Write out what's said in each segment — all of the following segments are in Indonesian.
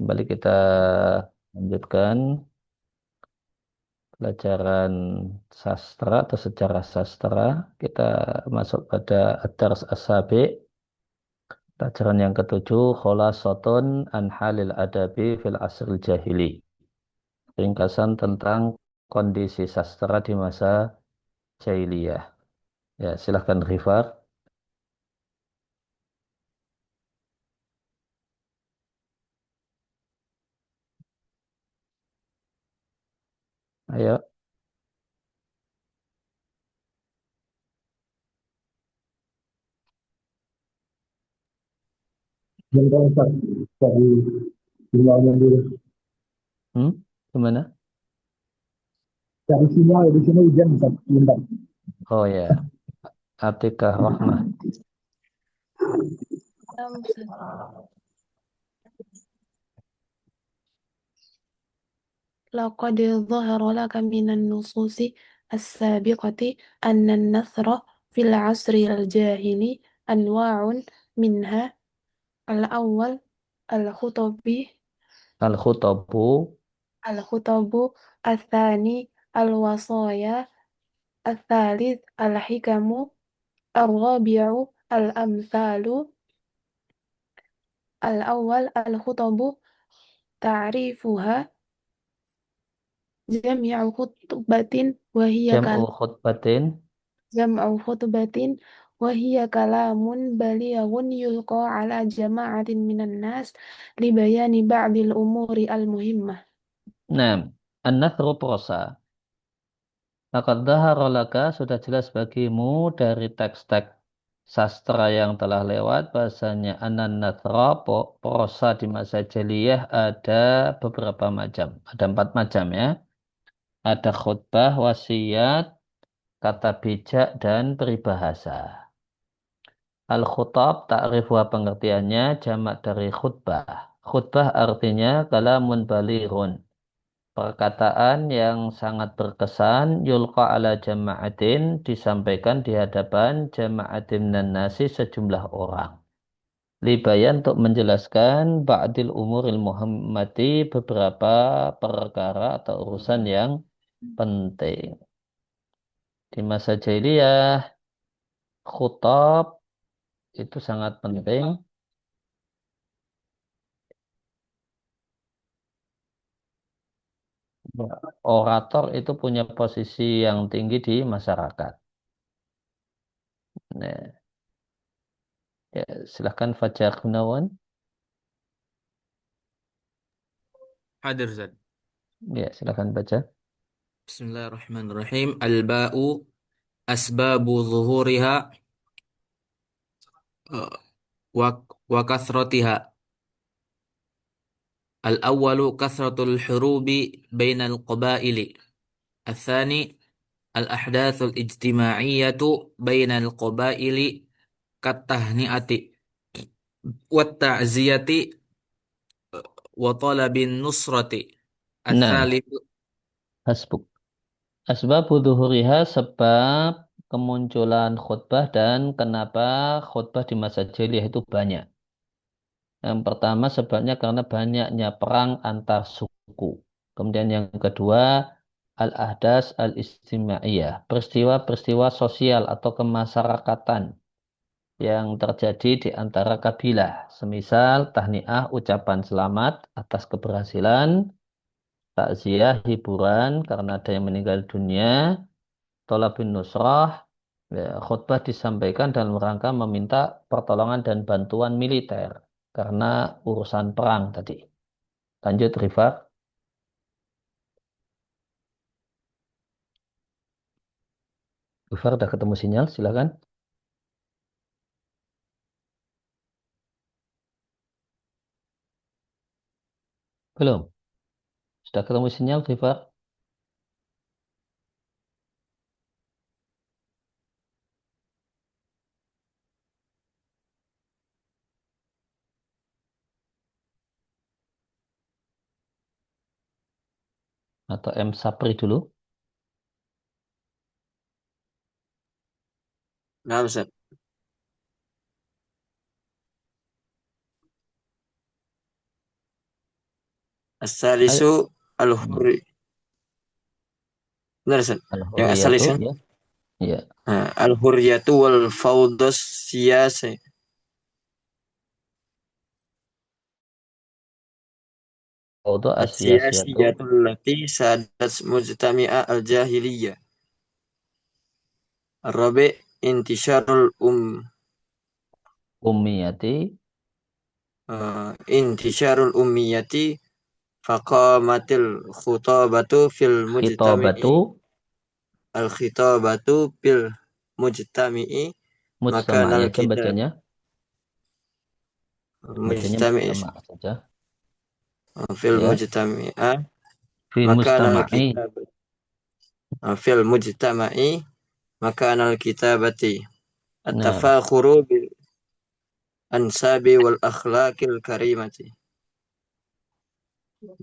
Kembali kita lanjutkan pelajaran sastra atau sejarah sastra. Kita masuk pada Ad-Dars As-Sabi, pelajaran yang ketujuh, Kholasotun an halil adabi fil asril jahili. Ringkasan tentang kondisi sastra di masa jahiliyah. Ya, silahkan Rifar. Ayo. Yang kalau dari sinyalnya dulu, Gimana? dari sinyal di sini hujan bisa pindah. Oh ya, Atikah Rahmah. لقد ظهر لك من النصوص السابقة أن النثر في العصر الجاهلي أنواع منها الأول الخطب Al-Khutabu. الخطب الثاني الوصايا الثالث الحكم الرابع الأمثال الأول الخطب تعريفها جميع خطبة وهي Jam'u khutbatin. جمع خطبة وهي كلام بليغ يلقى على جماعة من الناس لبيان بعض الأمور المهمة. Nah, an-nathru prosa. Laqad dhahara laka sudah jelas bagimu dari teks-teks sastra yang telah lewat bahasanya an-nathra prosa di masa jahiliyah ada beberapa macam. Ada 4 macam ya. Ada khutbah, wasiat, kata bijak, dan peribahasa. Al-khutab, ta'rif wa pengertiannya, jamak dari khutbah. Khutbah artinya kalamun balighun. Perkataan yang sangat berkesan yulqa ala jama'atin disampaikan di hadapan jama'atin dan nasi sejumlah orang. Libayan untuk menjelaskan ba'dil umuril muhammadi beberapa perkara atau urusan yang penting. Di masa jahiliyah, khutab itu sangat penting. Orator itu punya posisi yang tinggi di masyarakat. Nah, ya, silahkan Fajar Gunawan. Hadir Zat. Ya, silahkan baca. Bismillahirrahmanirrahim. Al-ba'u asbabu zuhuriha uh, wa wa kathratiha. Al-awwalu kathratul hurubi bainal qabaili. Al-thani al-ahdathul ijtima'iyyatu bainal qabaili kat-tahni'ati wat ta'ziyati wa talabin nusrati. Nah, Al-thalith hasbuk. Asbabu zuhuriha sebab kemunculan khutbah dan kenapa khutbah di masa jahiliyah itu banyak. Yang pertama sebabnya karena banyaknya perang antar suku. Kemudian yang kedua, al-ahdas al-istimaiyah, peristiwa-peristiwa sosial atau kemasyarakatan yang terjadi di antara kabilah. Semisal tahniah, ucapan selamat atas keberhasilan, takziah, hiburan karena ada yang meninggal dunia, tolabin nusrah, ya, khutbah disampaikan dalam rangka meminta pertolongan dan bantuan militer karena urusan perang tadi. Lanjut, Rifat. Rifat udah ketemu sinyal, silakan. Belum? Sudah ketemu sinyal, Rifat? Atau M. Sapri dulu? Nah, Ustaz. Ayo, As-salisu hmm. al-hurri. Benar, Ustaz? Yang asalis Al-hurriyatu, kan? ya. Ya. Al-hurriyatu wal fawdas siyasi. Fawdu asiyasiyatu As-siyasiyatul lati sadat mujtami'a al-jahiliyah. Ar-rabi intisharul ummiyati intisharul ummiyati faqamatil khutabatu fil mujtami'i khitabatu al-khitabatu bil mujtami'i mujtama' makanal ya aja kitab bacanya. Bacanya mujtami'i mujtama' saja. fil Ya. mujtami'a Fi makanal mustama'i. kitab fil mujtama'i makanal kitabati Nah, at-tafakhuru bil ansabi wal akhlaqil karimati.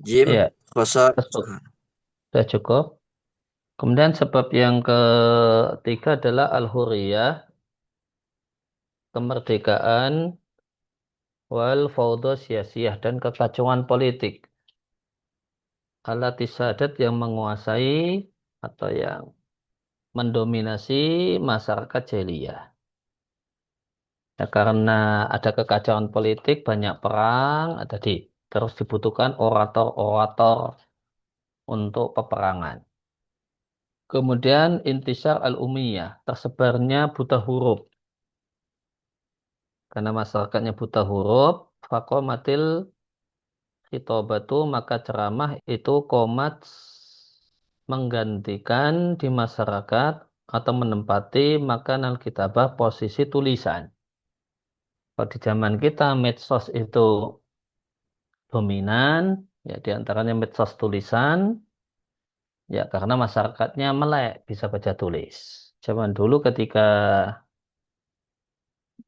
Jim ya, khosa. sudah cukup. Kemudian sebab yang ketiga adalah al-hurriyah, kemerdekaan wal fawdu siyasiyah dan kekacauan politik. Alati sadat yang menguasai atau yang mendominasi masyarakat jahiliyah. Ya, karena ada kekacauan politik, banyak perang, terus dibutuhkan orator-orator untuk peperangan. Kemudian intisar al-ummiyah, tersebarnya buta huruf. Karena masyarakatnya buta huruf, faqomatil khitobatu, maka ceramah itu komat menggantikan di masyarakat atau menempati makan alkitabah posisi tulisan. Kalau di zaman kita medsos itu dominan, ya di antaranya medsos tulisan, ya karena masyarakatnya melek bisa baca tulis. Zaman dulu ketika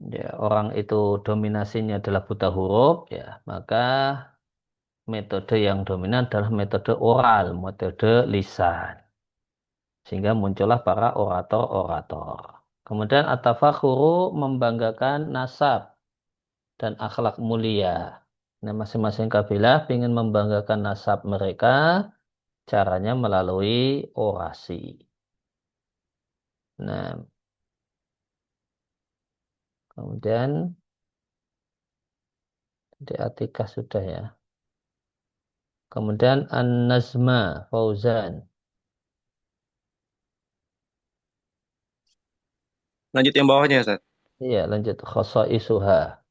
ya, orang itu dominasinya adalah buta huruf, ya maka metode yang dominan adalah metode oral, metode lisan. Sehingga muncullah para orator-orator. Kemudian at-tafakhuru membanggakan nasab dan akhlak mulia. Nah, masing-masing kabilah ingin membanggakan nasab mereka, caranya melalui orasi. Nah, kemudian di Atikah sudah ya. Kemudian An-Nazma Fauzan. Lanjut yang bawahnya, Ustaz. Iya, lanjut Khosaisuha.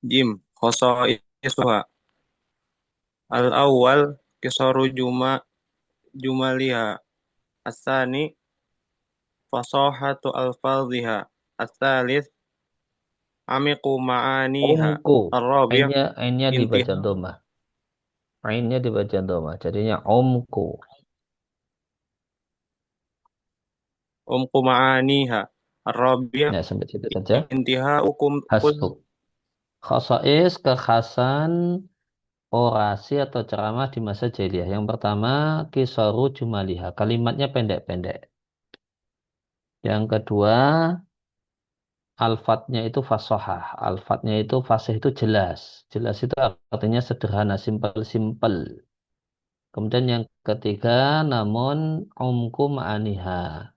Jim, khoso isuha. Al-awwal kisaru jumaliha. Asani fasahatu alfadhiha. Asalis amiku ma'aniha. Umku. Ar-rabi' Ainnya dibaca intiha doma. Ainnya dibaca doma. Jadinya umku. umku ma'aniha. Ar-rabi' Ya, sampai situ saja. intiha ukum kuz Hasbuk. Khosais kekhasan orasi atau ceramah di masa jahiliyah. Yang pertama, kisaru jumaliha. Kalimatnya pendek-pendek. Yang kedua, alfatnya itu fasohah. Alfatnya itu fasih itu jelas. Jelas itu artinya sederhana, simpel-simpel. Kemudian yang ketiga, namun umku ma'aniha.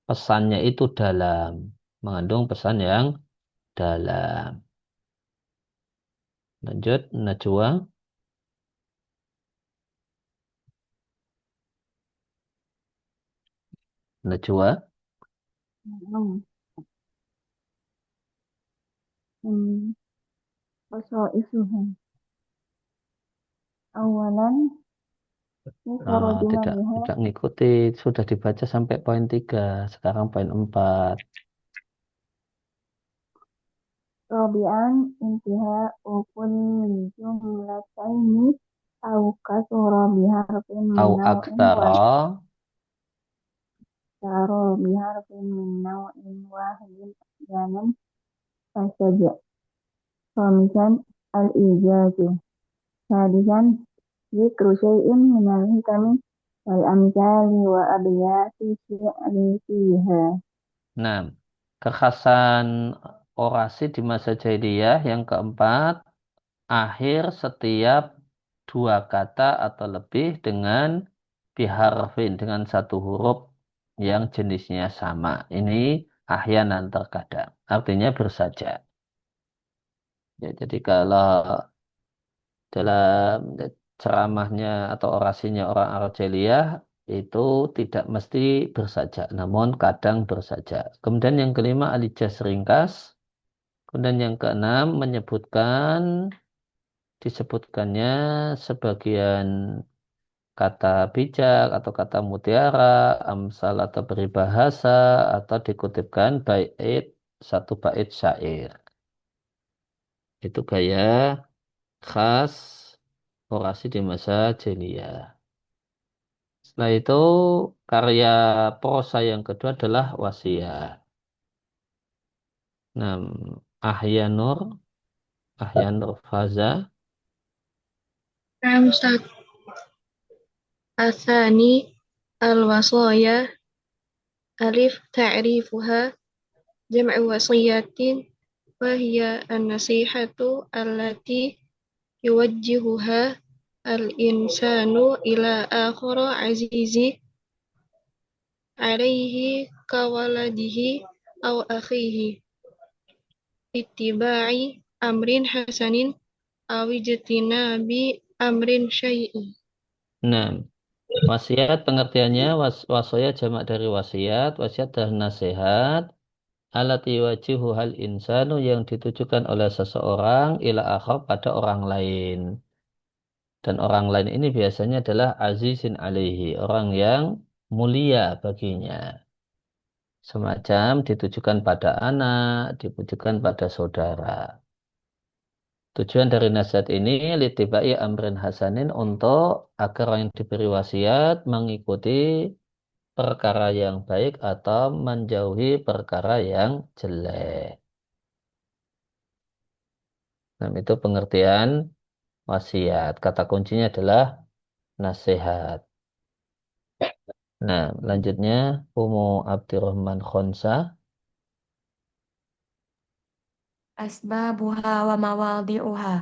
Pesannya itu dalam. Mengandung pesan yang dalam. Lanjut, Najwa. Najwa. نعم من خصائصها أولا يسر Tidak, جملها tidak ngikuti. Sudah dibaca sampai poin 3. Sekarang poin 4. رابعا انتهاء كل جملتين أو كثر بحرف من Au نوع aktara. واحد كثر بحرف من نوع واحد أحيانا فسجع خامسا الإيجاز سادسا ذكر شيء من الحكم والأمثال وأبيات الشعر فيها. Nah, kekhasan orasi di masa jahiliyah yang keempat, akhir setiap dua kata atau lebih dengan biharfin dengan satu huruf yang jenisnya sama. Ini ahyanan terkadang. Artinya bersaja. Ya, jadi kalau dalam ceramahnya atau orasinya orang Arab itu tidak mesti bersaja, namun kadang bersaja. Kemudian yang kelima alijaz ringkas. Kemudian yang keenam disebutkannya sebagian kata bijak atau kata mutiara, amsal atau peribahasa atau dikutipkan satu bait syair. Itu gaya khas orasi di masa jahiliyah. Setelah itu karya prosa yang kedua adalah wasiat. Nah, Ahyanur, Ahyanur Faza, نعم أستاذ. الثاني الوصايا ألف تعريفها جمع وصية وهي النصيحة التي يوجهها الإنسان إلى آخر عزيز عليه كولده أو أخيه اتباع أمر حسن أو اجتناب أمر شيء. Nah, wasiat pengertiannya wasaya jamak dari wasiat. Wasiat adalah nasihat alati wajihu hal insanu yang ditujukan oleh seseorang ila akhar pada orang lain. Dan orang lain ini biasanya adalah azizin alaihi, orang yang mulia baginya. Semacam ditujukan pada anak, ditujukan pada saudara. Tujuan dari nasihat ini litibai amrin hasanin untuk agar orang yang diberi wasiat mengikuti perkara yang baik atau menjauhi perkara yang jelek. Nah, itu pengertian wasiat. Kata kuncinya adalah nasihat. Nah, lanjutnya Umu Abdurrahman Khonsa. أسبابها ومواضعها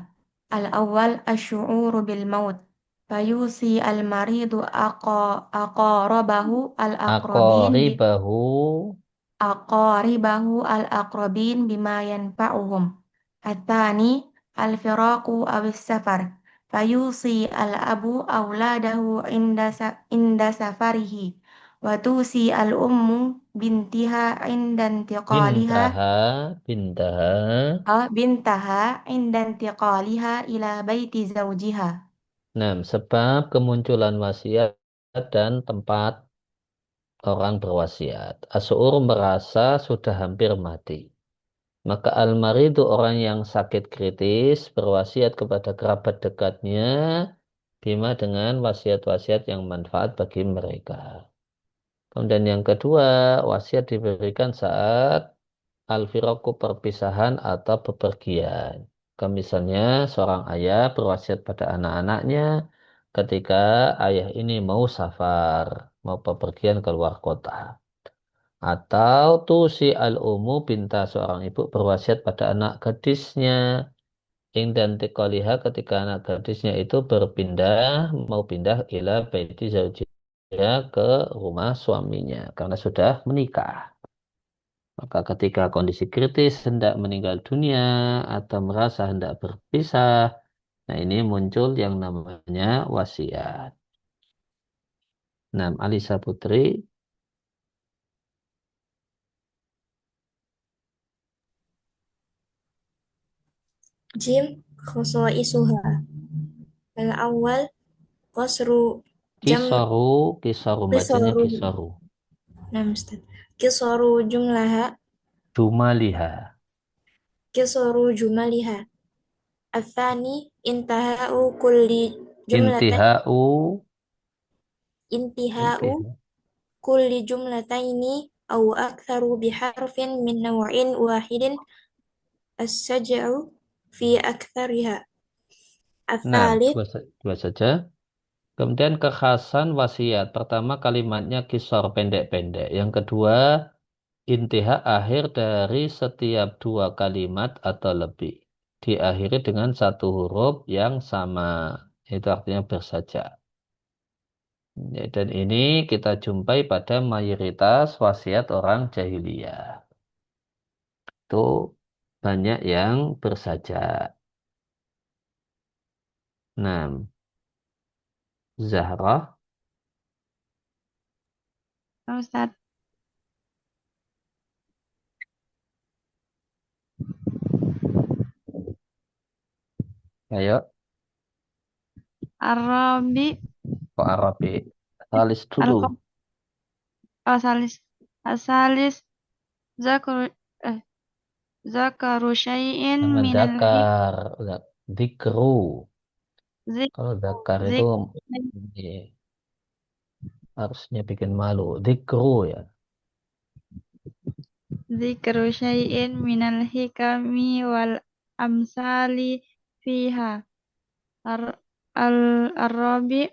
الأول الشعور بالموت فيوصي المريض أقاربه الأقربين Aqaribahu. بما ينفعهم. الثاني الفراق أو السفر فيوصي الأب أولاده عند سفره وتوصي الأم بنتها عند انتقالها إلى بيت زوجها. Nah, sebab kemunculan wasiat dan tempat orang berwasiat. As-su'ur merasa sudah hampir mati. Maka al-maridu orang yang sakit kritis berwasiat kepada kerabat dekatnya bima dengan wasiat-wasiat yang manfaat bagi mereka. Kemudian yang kedua, wasiat diberikan saat al-firaku perpisahan atau bepergian. Misalnya seorang ayah berwasiat pada anak-anaknya ketika ayah ini mau safar, mau bepergian ke luar kota. Atau tusi al-umu binta seorang ibu berwasiat pada anak gadisnya. Dan tikoliha ketika anak gadisnya itu mau pindah ila baiti zaujiha ke rumah suaminya karena sudah menikah. Maka ketika kondisi kritis hendak meninggal dunia atau merasa hendak berpisah, nah ini muncul yang namanya wasiat. Nah, Alisa Putri. Jim khosoisuha. Al-awwal qasru Kisaru bacanya kisaru. Nah, Ustaz. Kisaru Jumaliha. jumaliha. Athani intihau kulli jumlataini au aktharu biharfin min naw'in wahidin as-saj'u fi aktsariha. Nah, dua saja. Kemudian kekhasan wasiat. Pertama kalimatnya kisor pendek-pendek. Yang kedua intiha akhir dari setiap dua kalimat atau lebih. Diakhiri dengan satu huruf yang sama. Itu artinya bersajak. Ya, dan ini kita jumpai pada mayoritas wasiat orang jahiliyah. Itu banyak yang bersajak. Nah, Zahra, Ustaz. ayo, Arabi kok Arabi? Salis dulu. Asalis Asalis Zakru Zakaru syai'in Jangan minal dakar, dikru. zik Kalau dakar itu zik harusnya bikin malu. Dikru ya. Zikru syai'in minal hikami wal amsali fiha ar al arabi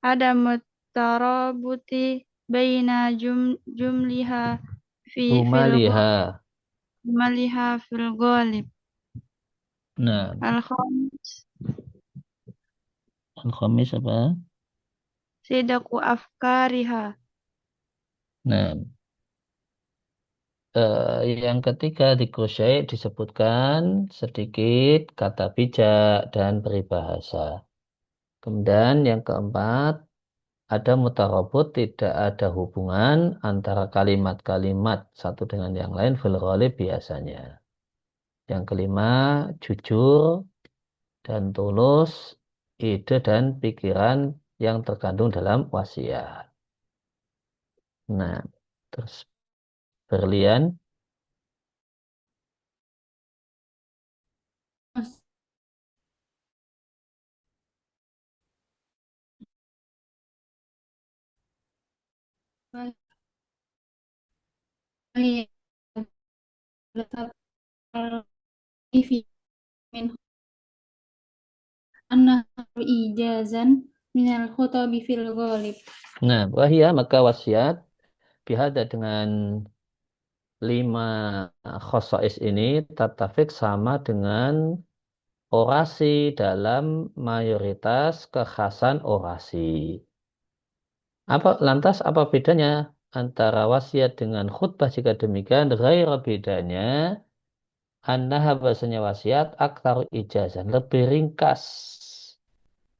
ada mutarabuti baina jumliha fil Humaliha. maliha fil ghalib Nah, al khamis al-khamis apa? sidaku afkariha Nah, yang ketiga di Kusyai disebutkan sedikit kata bijak dan peribahasa. Kemudian yang keempat, ada mutarabut, tidak ada hubungan antara kalimat-kalimat satu dengan yang lain fil ghalib biasanya. Yang kelima, jujur dan tulus ide dan pikiran yang terkandung dalam wasiat. Nah, terus berlian, nah, wahia maka wasiat bihada dengan 5 khosais ini tatafik sama dengan orasi dalam mayoritas kekhasan orasi. Lantas apa bedanya antara wasiat dengan khutbah jika demikian? Ghaira bedanya annaha bahasanya wasiat aktaru ijazah lebih ringkas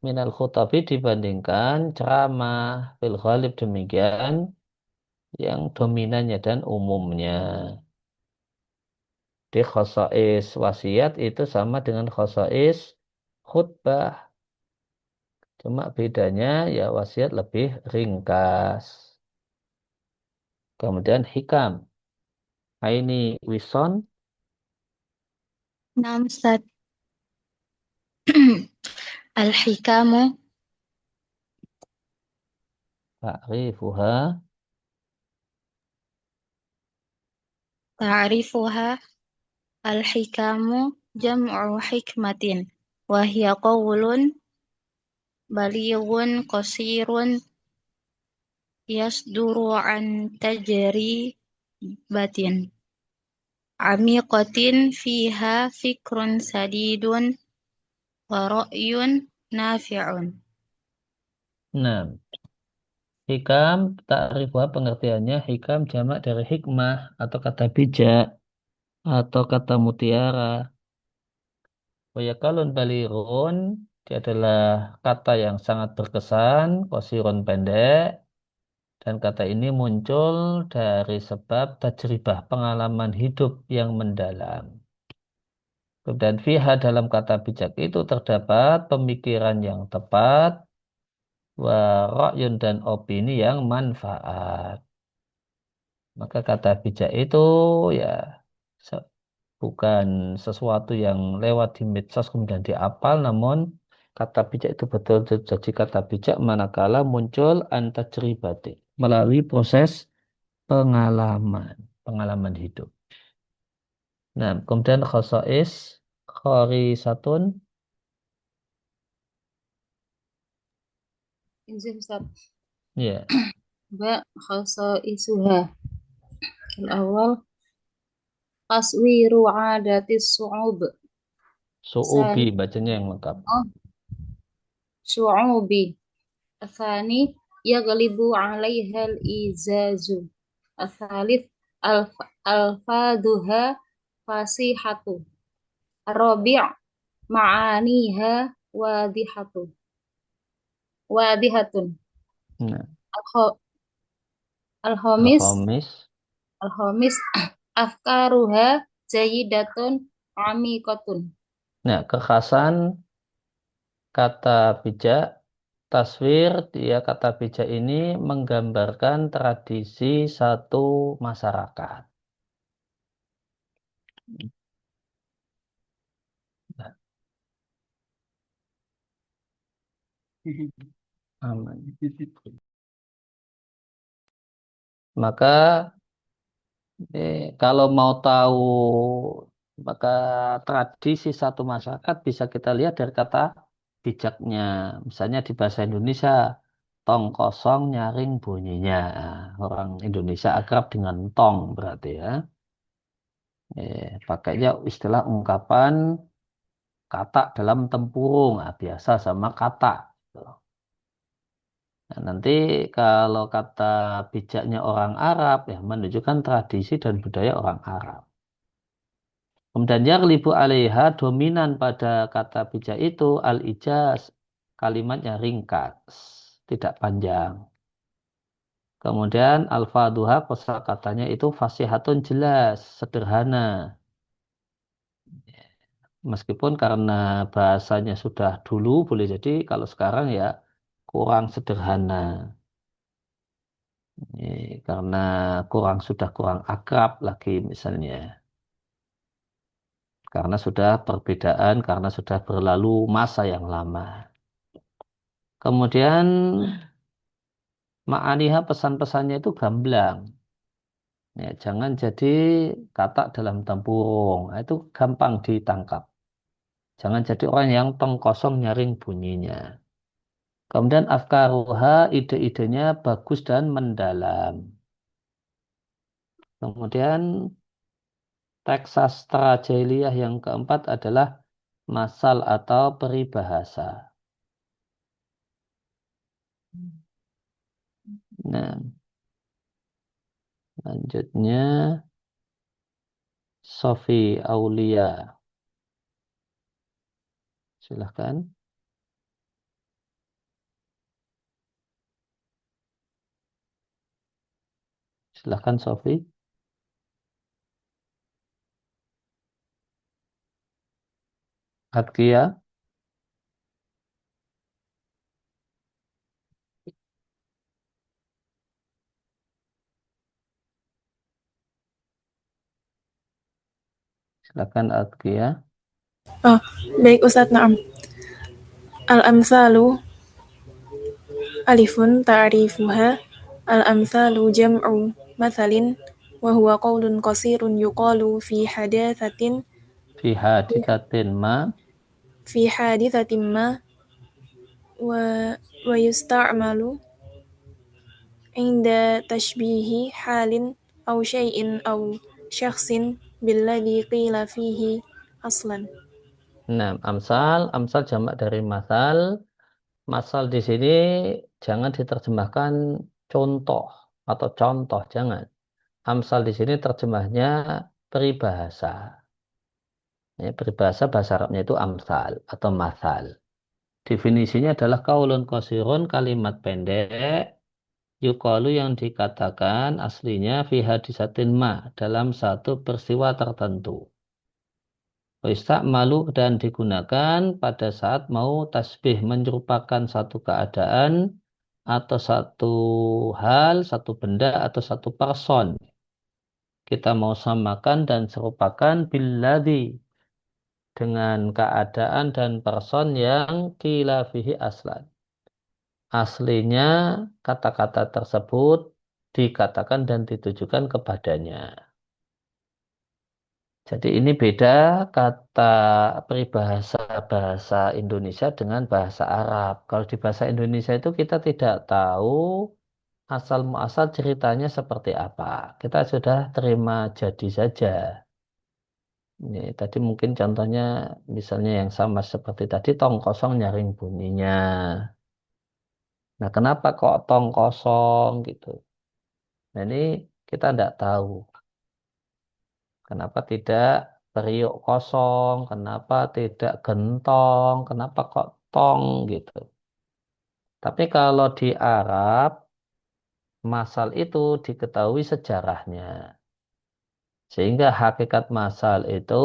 minal khutabi dibandingkan ceramah fil ghalib demikian yang dominannya dan umumnya. Di khosais wasiat itu sama dengan khosais khutbah. Cuma bedanya ya wasiat lebih ringkas. Kemudian hikam. Ini wison. Naam Ustaz. Al-hikamu Ta'rifuha. ta'rifuha al-hikamu jam'u hikmatin wa hiya qawlun balighun qasirun yasduru an tajribatin amiqatin fiha fikrun sadidun wa ra'yun nafi'un. Nah, hikam ta'rifuha pengertiannya hikam jamak dari hikmah atau kata bijak atau kata mutiara. Wayakalun balirun dia adalah kata yang sangat berkesan, qasirun pendek, dan kata ini muncul dari sebab tajribah pengalaman hidup yang mendalam. Dan fiha dalam kata bijak itu terdapat pemikiran yang tepat, wa ra'yun dan opini yang manfaat. Maka kata bijak itu ya bukan sesuatu yang lewat di medsos kemudian dihafal, namun kata bijak itu betul jadi kata bijak manakala muncul antajribati melalui proses pengalaman hidup. Nah, kemudian khosais khorisatun. Izin Ustaz. Ya. Khasaisuha. Al-awwal taswiru adatis su'ub. Su'ubi bacanya yang lengkap. Oh. syu'ubi. Atsani yaghlibu 'alaiha al-izazu. Atsalits alfaduha fasihatu. Ar-rabi' ma'aniha wadihatun. Nah, Al-khamis al-khamis. Al-khamis afkaruha jayyidatun amikotun. Nah, kekhasan kata bijak, taswir dia kata bijak ini menggambarkan tradisi satu masyarakat. Nah, aman. Maka kalau mau tahu maka tradisi satu masyarakat bisa kita lihat dari kata bijaknya. Misalnya di bahasa Indonesia, tong kosong nyaring bunyinya. Orang Indonesia akrab dengan tong berarti ya. Pakainya istilah ungkapan kata dalam tempurung. Nah, biasa sama kata. Nah, nanti kalau kata bijaknya orang Arab ya menunjukkan tradisi dan budaya orang Arab. Kemudian yaghlibu 'alaiha dominan pada kata bijak itu al-ijaz, kalimatnya ringkas, tidak panjang. Kemudian al-faduha kosakatanya itu fasihatun jelas, sederhana. Meskipun karena bahasanya sudah dulu boleh jadi kalau sekarang ya kurang sederhana. Karena sudah kurang akrab lagi misalnya. Karena sudah perbedaan, karena sudah berlalu masa yang lama. Kemudian ma'aniha pesan-pesannya itu gamblang. Ya, jangan jadi kata dalam tempurung. Nah, itu gampang ditangkap. Jangan jadi orang yang tong kosong nyaring bunyinya. Kemudian afkaruha ide-idenya bagus dan mendalam. Kemudian teks sastra jahiliyah yang keempat adalah masal atau peribahasa. Nah, lanjutnya Sofi Aulia. Silahkan. Silahkan Sofi. Atkia. Silakan Atkia. Oh, baik Ustadz, na'am. Al-amsalu alifun ta'rifuha al-amsalu jam'u mathalin wa huwa qawlun qasirun yuqalu fi hadathatin Fi hadithatin ma. fi hadithatin ma wa yusta'malu inda tashbihi halin aw syai'in aw syakhsin billadhi qila fihi aslan. Nah, amsal jamak dari masal. Masal di sini jangan diterjemahkan contoh atau contoh, jangan. Amsal di sini terjemahnya peribahasa. Ya, peribahasa bahasa Arabnya itu amsal atau masal. Definisinya adalah kaulun qasirun, kalimat pendek, yuqalu yang dikatakan aslinya fi hadisatin ma, dalam satu peristiwa tertentu. Malu dan digunakan pada saat mau tasbih menyerupakan satu keadaan atau satu hal, satu benda atau satu person. Kita mau samakan dan serupakan billadzi dengan keadaan dan person yang qila fihi aslan. Aslinya kata-kata tersebut dikatakan dan ditujukan kepadanya. Jadi ini beda kata peribahasa bahasa Indonesia dengan bahasa Arab. Kalau di bahasa Indonesia itu kita tidak tahu asal muasal ceritanya seperti apa. Kita sudah terima jadi saja. Ya, tadi mungkin contohnya misalnya yang sama seperti tadi tong kosong nyaring bunyinya. Nah, kenapa kok tong kosong gitu? Nah, ini kita tidak tahu. Kenapa tidak periuk kosong? Kenapa tidak gentong? Kenapa kok tong gitu? Tapi kalau di Arab, masal itu diketahui sejarahnya. Sehingga hakikat masal itu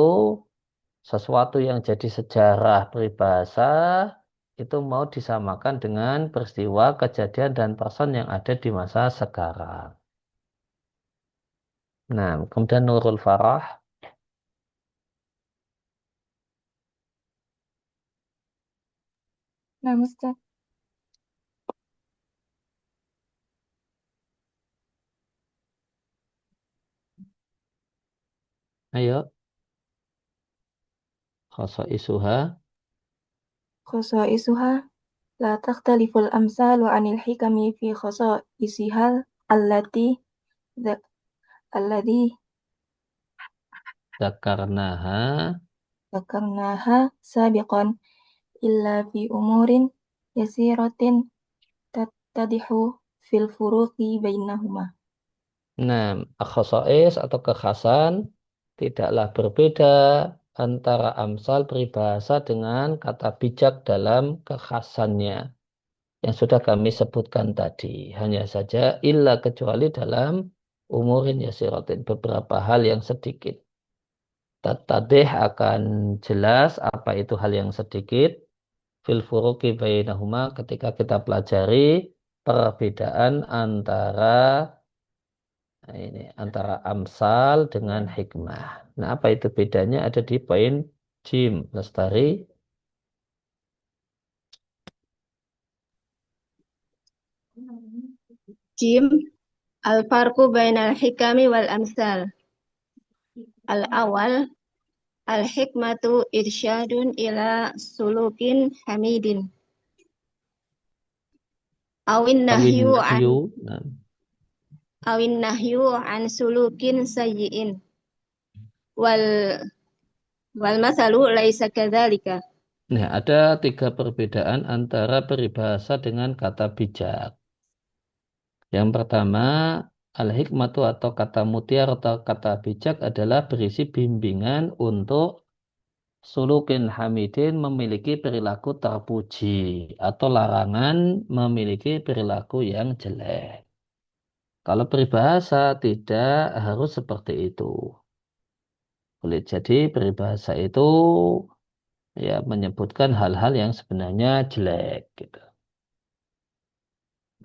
sesuatu yang jadi sejarah peribahasa itu mau disamakan dengan peristiwa, kejadian, dan person yang ada di masa sekarang. Nah, kemudian Nurul Farah. Nah, Ustaz. Ayo. Khasa'isuha. خصائصها لا تختلف الأمثال عن الحكم في خصائصها ذ- الذي Dzakarnaha. ذكرناها سابقا إلا في أمور يسيرة تتضح في الفروق بينهما. Nah, khasa'is atau kekhasan tidaklah berbeda antara amsal peribahasa dengan kata bijak dalam kekhasannya yang sudah kami sebutkan tadi. Hanya saja illa kecuali dalam umurin yasiratin, beberapa hal yang sedikit. Tadih akan jelas apa itu hal yang sedikit fil furuqi bainahuma ketika kita pelajari perbedaan antara amsal dengan hikmah. Nah, apa itu bedanya? Ada di poin Jim, Lestari. Jim, al-farqu bainal hikami wal amsal. Al-awal, al-hikmatu irsyadun ila sulukin hamidin. Awin Awin nahyu an nahyu. Nah, awin nahyu an sulukin sayyi'in. Wal wal masalu laisa kadzalika. nah, ada 3 perbedaan antara peribahasa dengan kata bijak. Yang pertama, al-hikmatu atau kata mutiara atau kata bijak adalah berisi bimbingan untuk sulukin hamidin memiliki perilaku terpuji atau larangan memiliki perilaku yang jelek. Kalau peribahasa tidak harus seperti itu. Boleh jadi peribahasa itu ya menyebutkan hal-hal yang sebenarnya jelek gitu.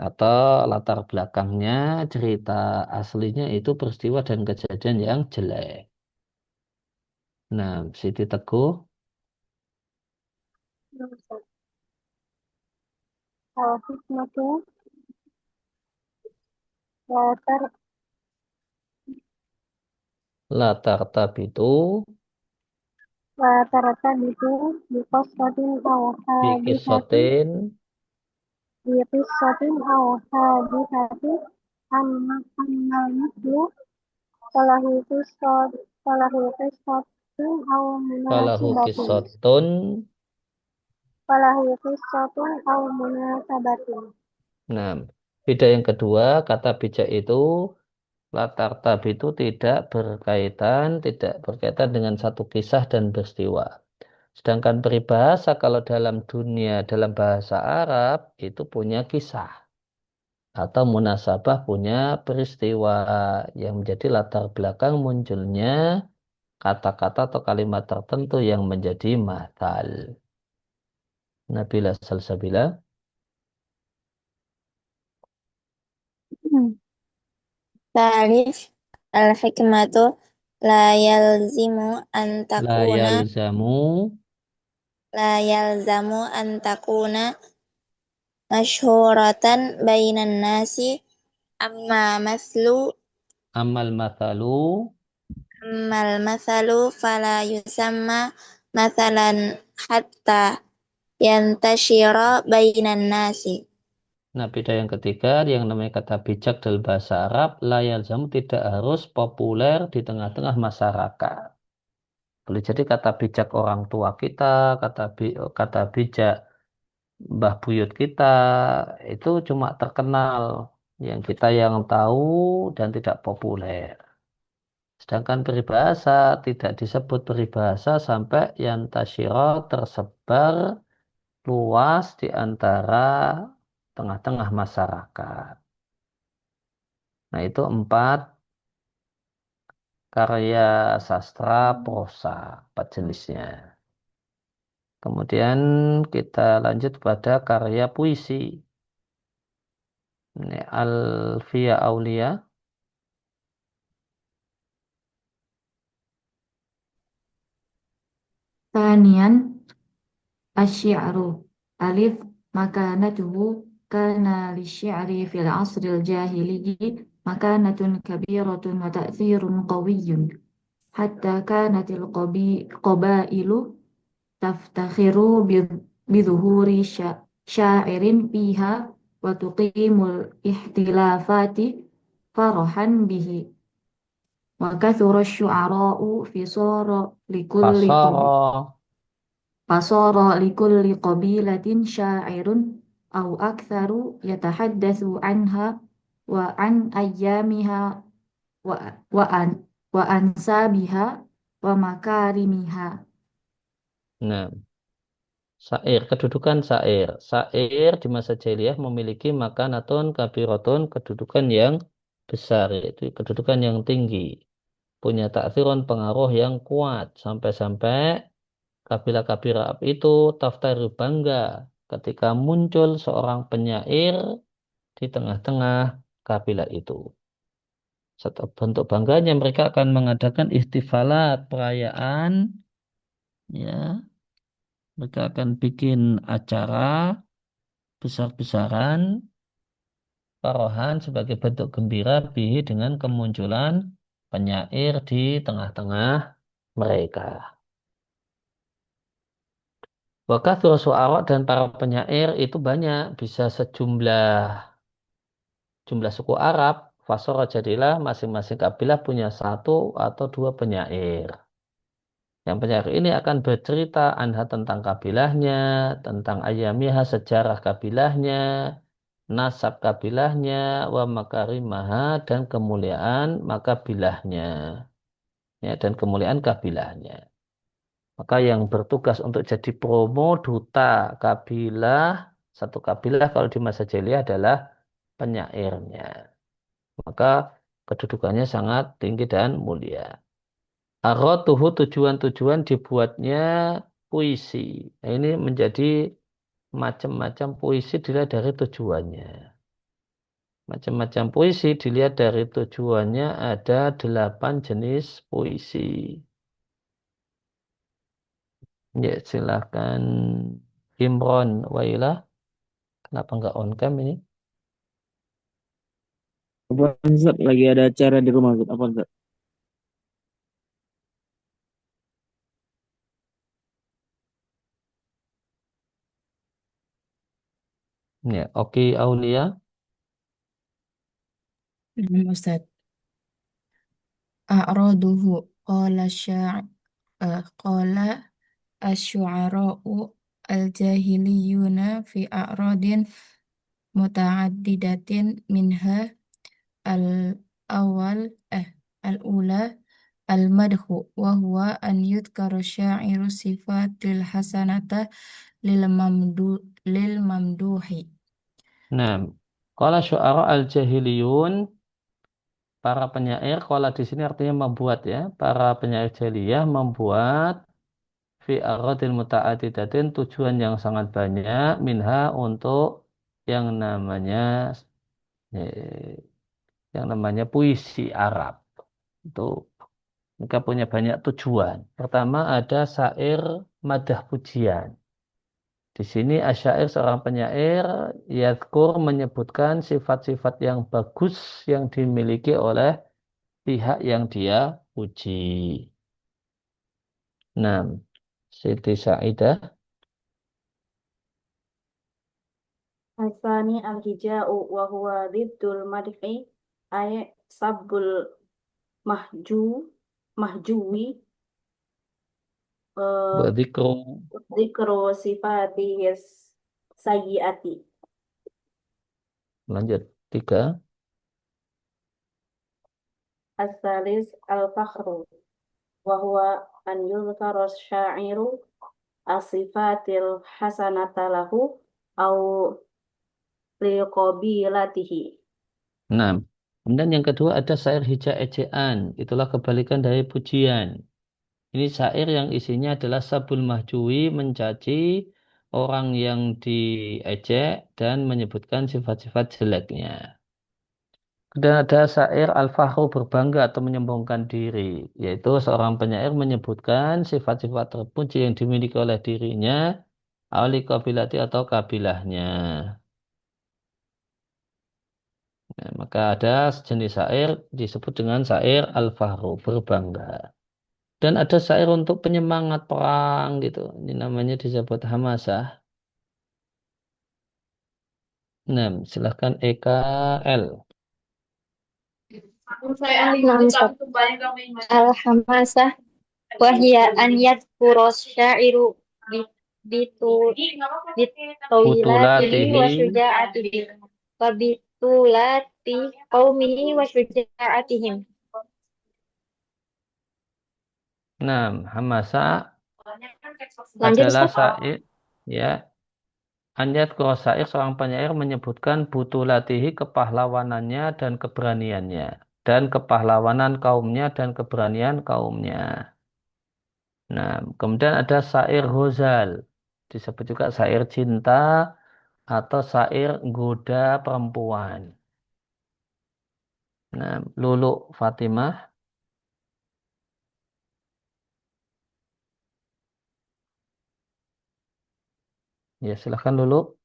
Atau latar belakangnya cerita aslinya itu peristiwa dan kejadian yang jelek. Nah, Siti Teguh. Al-hikmatu latar Latar tabitu itu biqissatin aw hadisatin bikisotin biqissatin aw hadisatin annal mislu salahu qissatin aw falahu munasibatin kisotun. falahu qissatun aw munasabatin. Nah, beda yang kedua, kata bijak itu latar tab itu tidak berkaitan dengan satu kisah dan peristiwa. Sedangkan peribahasa kalau dalam dunia, dalam bahasa Arab itu punya kisah atau munasabah punya peristiwa yang menjadi latar belakang munculnya kata-kata atau kalimat tertentu yang menjadi mathal. Nabila Salsabila. Ta'rif al-hikmatu la yalzimu an La takuna yalzamu la yalzamu an takuna masyhuratan bainan nasi amma maslu amal mathalu. ammal masalu fala yusamma masalan hatta yantashira bainan nasi. Nah, beda yang ketiga, yang namanya kata bijak dalam bahasa Arab, la yalzamu tidak harus populer di tengah-tengah masyarakat. Boleh jadi kata bijak orang tua kita, kata bijak mbah buyut kita itu cuma terkenal, yang kita yang tahu dan tidak populer. Sedangkan peribahasa tidak disebut peribahasa sampai yang tasyiro tersebar luas di antara tengah-tengah masyarakat. Nah, itu 4 karya sastra prosa, 4 jenisnya. Kemudian kita lanjut pada karya puisi. Ini Alfia Aulia. Thaniyan asy-syi'ru alif makanatuhu kana lisy-syi'ri fil 'asril jahiliyyi makanatun kabiratun wa ta'thirun qawiyyun hatta kanatil qabailu taftakhiru bidhuhuri sya'irin fiha wa tuqimul ihtilafati farahan bihi wa kathura syu'ara'u fi sara likulli Fasara. fasara likulli qabilatin sya'irun aw aktsaru yatahaddatsu anha wa an ayyamiha wa wa an wa ansabiha wa makarimiha. Nah, syair, kedudukan syair. Syair di masa jahiliyah memiliki makanatun kabiratun, kedudukan yang besar, yaitu kedudukan yang tinggi. Punya ta'thirun, pengaruh yang kuat. Sampai-sampai kabilah-kabilah itu taftaru bangga ketika muncul seorang penyair di tengah-tengah kabilah itu. Satu bentuk bangganya mereka akan mengadakan istifalat, perayaan, ya. Mereka akan bikin acara besar-besaran, parohan sebagai bentuk gembira bihi dengan kemunculan penyair di tengah-tengah mereka. Wakathur suara dan para penyair itu banyak, bisa jumlah suku Arab. Fasora jadilah masing-masing kabilah punya 1 atau 2 penyair. Yang penyair ini akan bercerita anha tentang kabilahnya, tentang ayamiha sejarah kabilahnya, nasab kabilahnya, wa makarimaha dan kemuliaan makabilahnya, ya, dan kemuliaan kabilahnya. Maka yang bertugas untuk jadi promo duta kabilah, satu kabilah kalau di masa jahiliyah adalah penyairnya. Maka kedudukannya sangat tinggi dan mulia. Arrotuhu tujuan-tujuan dibuatnya puisi. Nah, ini menjadi macam-macam puisi dilihat dari tujuannya. Macam-macam puisi dilihat dari tujuannya, ada 8 jenis puisi. Ya, silakan Imron Wailah. Kenapa nggak on cam ini? Apa Ustaz? Lagi ada acara di rumah Ustaz. Apa Ustaz? Ya, oke Aulia. Ustaz. A'raduhu qala asy-syu'ara'u al-jahiliyuna fi a'radin muta'addidatin minha al-awwal al-ula al-madhu wa huwa an yudhkara sya'iru sifatil hasanata lil mamduhi. Nah, qala syu'ara al-jahiliyun, para penyair, qala di sini artinya membuat, ya. Para penyair jahiliyah membuat fi aradil muta'addidatin, tujuan yang sangat banyak, minha untuk yang namanya eh, puisi Arab. Itu mereka punya banyak tujuan. Pertama ada syair madah pujian. Di sini asyair seorang penyair yadhkur menyebutkan sifat-sifat yang bagus yang dimiliki oleh pihak yang dia puji. Nah, Siti Sa'idah. Asani al-hija'u wa huwa diddul madhi ay sabbul mahjuwi Dzikru dzikru sifatihis sayyiati. lanjut 3. As-salis al-fakhru wa huwa an yuzkara syairu asifatil hasanata lahu au liqabilatihi. Nah, kemudian yang kedua ada syair hija ejaan. Itulah kebalikan dari pujian. Ini syair yang isinya adalah sabul mahjui, mencaci orang yang diejek dan menyebutkan sifat-sifat jeleknya. Dan ada syair al-fakhru berbangga atau menyombongkan diri, yaitu seorang penyair menyebutkan sifat-sifat terpuji yang dimiliki oleh dirinya, awli kabilati atau kabilahnya. Nah, maka ada sejenis syair disebut dengan syair al-fakhru, berbangga. Dan ada syair untuk penyemangat perang gitu. Ini namanya disebut hamasah. Nah, silahkan EKL. Al-hamasah wahya an yadhkura syairu bitawilatihi wa Butulatihi. syuja'atihi wa bitulati qaumihi wa syuja'atihim. Nah, hamasah Lanjut adalah Ustaz. syair, ya. Anyat syair seorang penyair menyebutkan butulatihi kepahlawanannya dan keberaniannya. Dan kepahlawanan kaumnya dan keberanian kaumnya. Nah, kemudian ada syair ghazal. Disebut juga syair cinta atau syair goda perempuan. Nah, Lulu Fatimah. Ya, silahkan Lulu.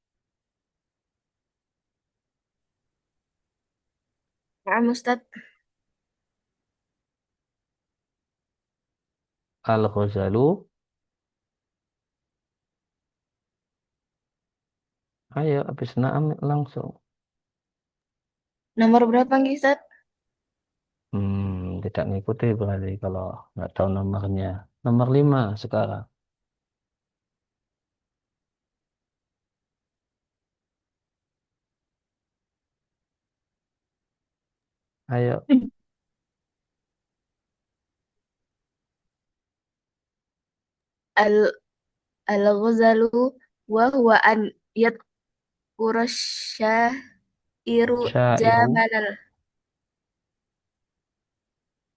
Ya, Ustaz. Al-Ghazalu. Ayo, habis naam langsung. Nomor berapa nggih, Ustaz? Tidak ngikuti berarti kalau nggak tahu nomornya. Nomor 5 sekarang. Ayo. Al-ghazalu wa huwa an yadhkura syairu Syairu. jamalal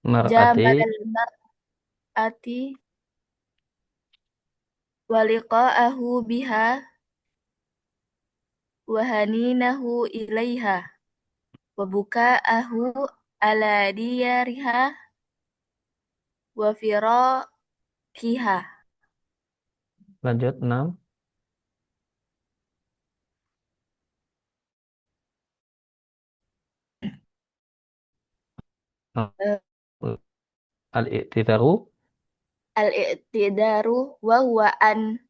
Mar'ati. mar'ati wa liqa'ahu biha wa haninahu ilaiha wa buka'ahu ala diyariha wa firaqiha. Lanjut 6. Al-i'tidaru. Al-i'tidaru wa huwa an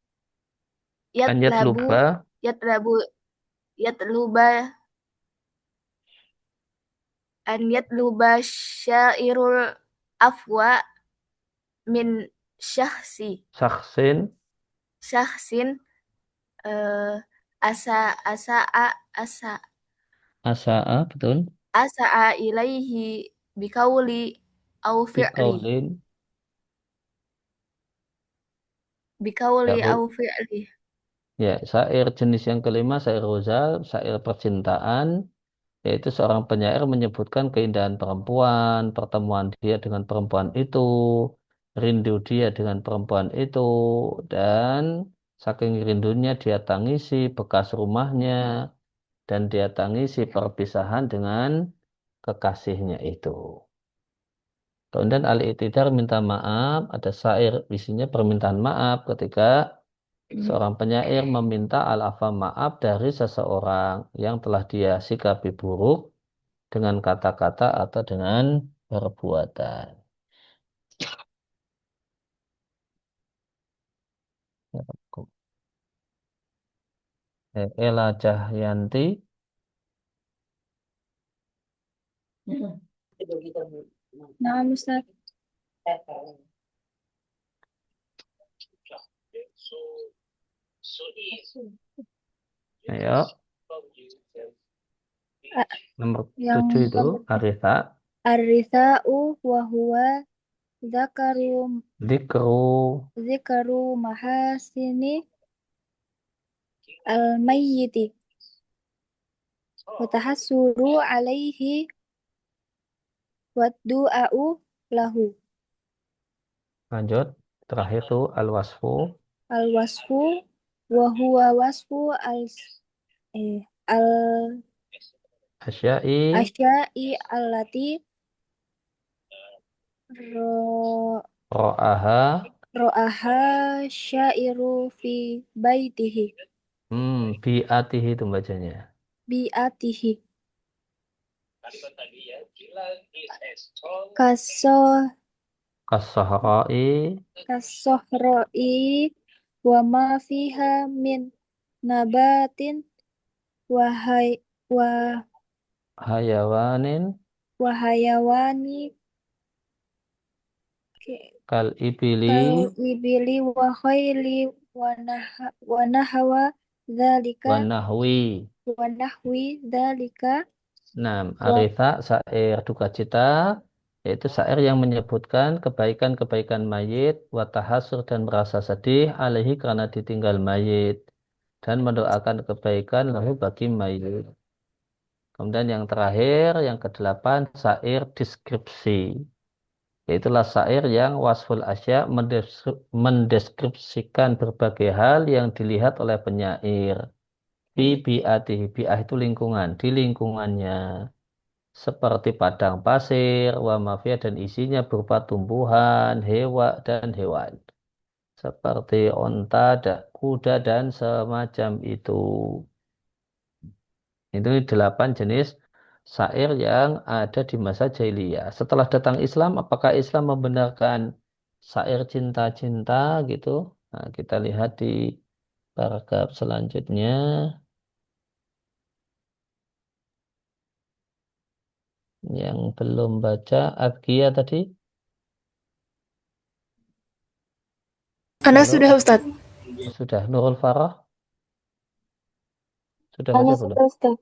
An yatlabu yatluba. yatlabu yatluba an yatluba syairul afwa min Sakhsin. syahsin asa asa Asa'a. Betul. asa'a ilaihi bikauli au fi'li Biqaulin. Ya, au fi'li. ya, syair jenis yang kelima, syair ghazal, syair percintaan, yaitu seorang penyair menyebutkan keindahan perempuan, pertemuan dia dengan perempuan itu, rindu dia dengan perempuan itu, dan saking rindunya dia tangisi bekas rumahnya, dan dia tangisi perpisahan dengan kekasihnya itu. Kemudian Al-I'tidar minta maaf, ada syair isinya permintaan maaf ketika seorang penyair meminta al-afa maaf dari seseorang yang telah dia sikapi buruk dengan kata-kata atau dengan perbuatan. Ella Cahyanti. Nah, Ustaz. Ayo, nomor Yang 7 itu arisa. Ar-ritha'u wa huwa zakaru Dikru mahasini al-mayyiti wa tahassuru alaihi wa du'a'u lahu. lanjut. Terakhir itu al-wasfu Al-wasfu wa huwa wasfu al asya'i asya'i allati ro- ro'aha ro'aha syairu fi baitihi bi'atihi itu bacanya. bi'atihi kaso Kas-sahra'i kasohro'i wa ma fiha min nabatin wahai wa hayawanin wahayawani kal ibili kal ibili wa khayli wa nahwa dzalika wa nahwi. wa nahwi dzalika Nah, wa arisa syair duka cita yaitu syair yang menyebutkan kebaikan-kebaikan mayit, watahasur dan merasa sedih alaihi karena ditinggal mayit dan mendoakan kebaikan lalu bagi mayit. Kemudian yang terakhir, yang kedelapan, syair deskripsi. Yaitulah syair yang wasful asya mendeskripsikan berbagai hal yang dilihat oleh penyair. Bi'atihi, bi'ah itu lingkungan, di lingkungannya. Seperti padang pasir, wa mafia dan isinya berupa tumbuhan, hewa dan hewan. Seperti onta, kuda dan semacam itu. Itu 8 jenis syair yang ada di masa jahiliyah. Setelah datang Islam, apakah Islam membenarkan syair cinta-cinta gitu? Nah, kita lihat di paragraf selanjutnya. Yang belum baca, Agia tadi. Ana Halo, sudah Ustaz. sudah. Nurul Farah, sudah Ana baca belum? sudah Ustaz.